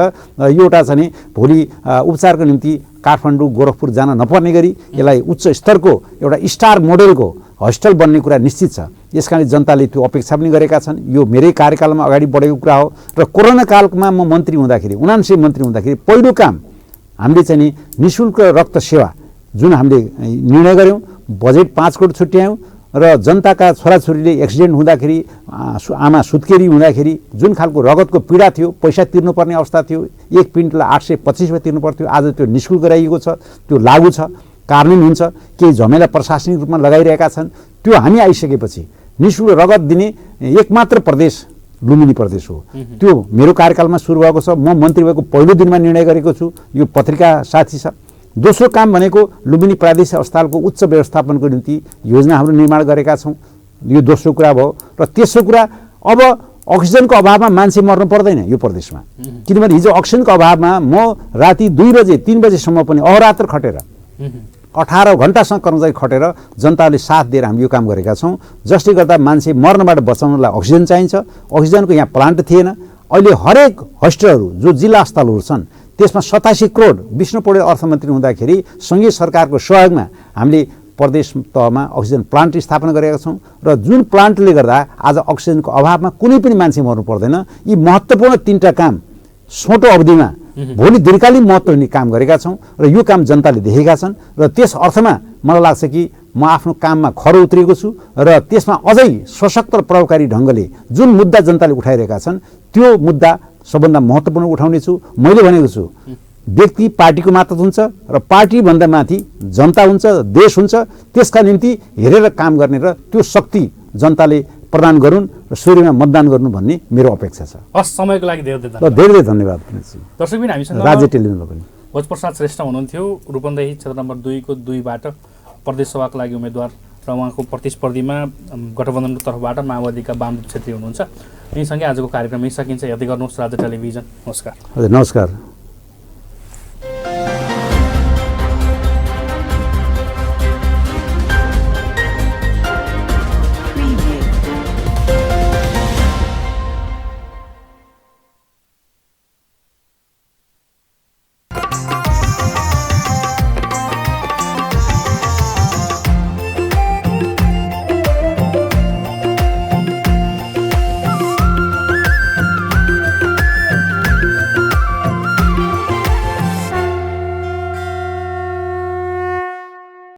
Speaker 2: यो एउटा चाहिँ भोलि उपचारको निम्ति काठमाडौँ गोरखपुर जान नपर्ने गरी यसलाई उच्च स्तरको एउटा स्टार मोडेलको हस्पिटल बन्ने कुरा निश्चित छ। यसकारण जनताले त्यो अपेक्षा पनि गरेका छन्। यो मेरै कार्यकालमा अगाडि बढेको कुरा हो र कोरोना कालमा म मन्त्री हुँदाखेरि 79 मन्त्री हुँदाखेरि पहिलो काम हामीले चाहिँ नि निःशुल्क रक्त सेवा जुन हामीले निर्णय गऱ्यौँ, बजेट 5 करोड छुट्यायौँ र जनताका छोराछोरीले एक्सिडेन्ट हुँदाखेरि आमा सुत्केरी हुँदाखेरि जुन खालको रगतको पीडा थियो, पैसा तिर्नुपर्ने अवस्था थियो, 1 पिन्टलाई 825 रुपियाँ तिर्नु पर्थ्यो, आज त्यो निःशुल्क गराइएको छ, त्यो लागू छ, कार्यान्वयन हुन्छ। केही झमेला प्रशासनिक रूपमा लगाइरहेका छन्। त्यो हामी आइसकेपछि निःशुल्क रगत दिने एकमात्र प्रदेश लुम्बिनी प्रदेश हो। त्यो मेरो कार्यकालमा सुरु भएको छ। म मन्त्री भएको पहिलो दिनमा निर्णय गरेको छु। यो पत्रिका साथी छ। दोस्रो काम भनेको लुम्बिनी प्रादेशिक अस्पतालको उच्च व्यवस्थापनको निम्ति योजना हाम्रो निर्माण गरेका छौँ। यो दोस्रो कुरा भयो र तेस्रो कुरा अब अक्सिजनको अभावमा मान्छे मर्नु पर्दैन यो प्रदेशमा। किनभने हिजो अक्सिजनको अभावमा म राति 2 बजे 3 बजेसम्म पनि अहोरात्र खटेर 18 घण्टासम्म कर्मचारी खटेर जनताले साथ दिएर हामी यो काम गरेका छौँ। जसले गर्दा मान्छे मर्नबाट बचाउनलाई अक्सिजन चाहिन्छ। अक्सिजनको यहाँ प्लान्ट थिएन। अहिले हरेक हस्पिटलहरू जो जिल्ला अस्पतालहरू छन् त्यसमा 87 करोड विष्णु पौडेल अर्थमन्त्री हुँदाखेरि सङ्घीय सरकारको सहयोगमा हामीले प्रदेश तहमा अक्सिजन प्लान्ट स्थापना गरेका छौँ र जुन प्लान्टले गर्दा आज अक्सिजनको अभावमा कुनै पनि मान्छे मर्नु पर्दैन। यी महत्त्वपूर्ण 3टा काम छोटो अवधिमा भोलि दीर्घकालीन महत्त्व हुने काम गरेका छौँ र यो काम जनताले देखेका छन् र त्यस अर्थमा मलाई लाग्छ कि म आफ्नो काममा खरो उत्रिएको छु र त्यसमा अझै सशक्त र प्रभावकारी ढङ्गले जुन मुद्दा जनताले उठाइरहेका छन् त्यो मुद्दा सबभन्दा महत्त्वपूर्ण उठाउने छु। मैले भनेको छु व्यक्ति पार्टीको मात्र हुन्छ र पार्टीभन्दा माथि जनता हुन्छ, देश हुन्छ। त्यसका निम्ति हेरेर काम गर्ने र त्यो शक्ति जनताले प्रदान गरून् र सूर्यमा मतदान गर्नु भन्ने मेरो अपेक्षा छ।
Speaker 1: समयको लागि धेरै
Speaker 2: धेरै धन्यवाद।
Speaker 1: दर्शक पनि हामीसँग
Speaker 2: राज्य टेलिभिजनमा पनि
Speaker 1: भोजप्रसाद श्रेष्ठ हुनुहुन्थ्यो, रूपन्देही क्षेत्र नम्बर 2 को 2बाट प्रदेश सभाको लागि उम्मेदवार र उहाँको प्रतिस्पर्धीमा गठबन्धनको तर्फबाट माओवादीका वामदेव छेत्री हुनुहुन्छ। यहीसँगै आजको कार्यक्रम यही सकिन्छ। हेर्दै गर्नुहोस् राज्य टेलिभिजन। नमस्कार।
Speaker 2: हजुर नमस्कार।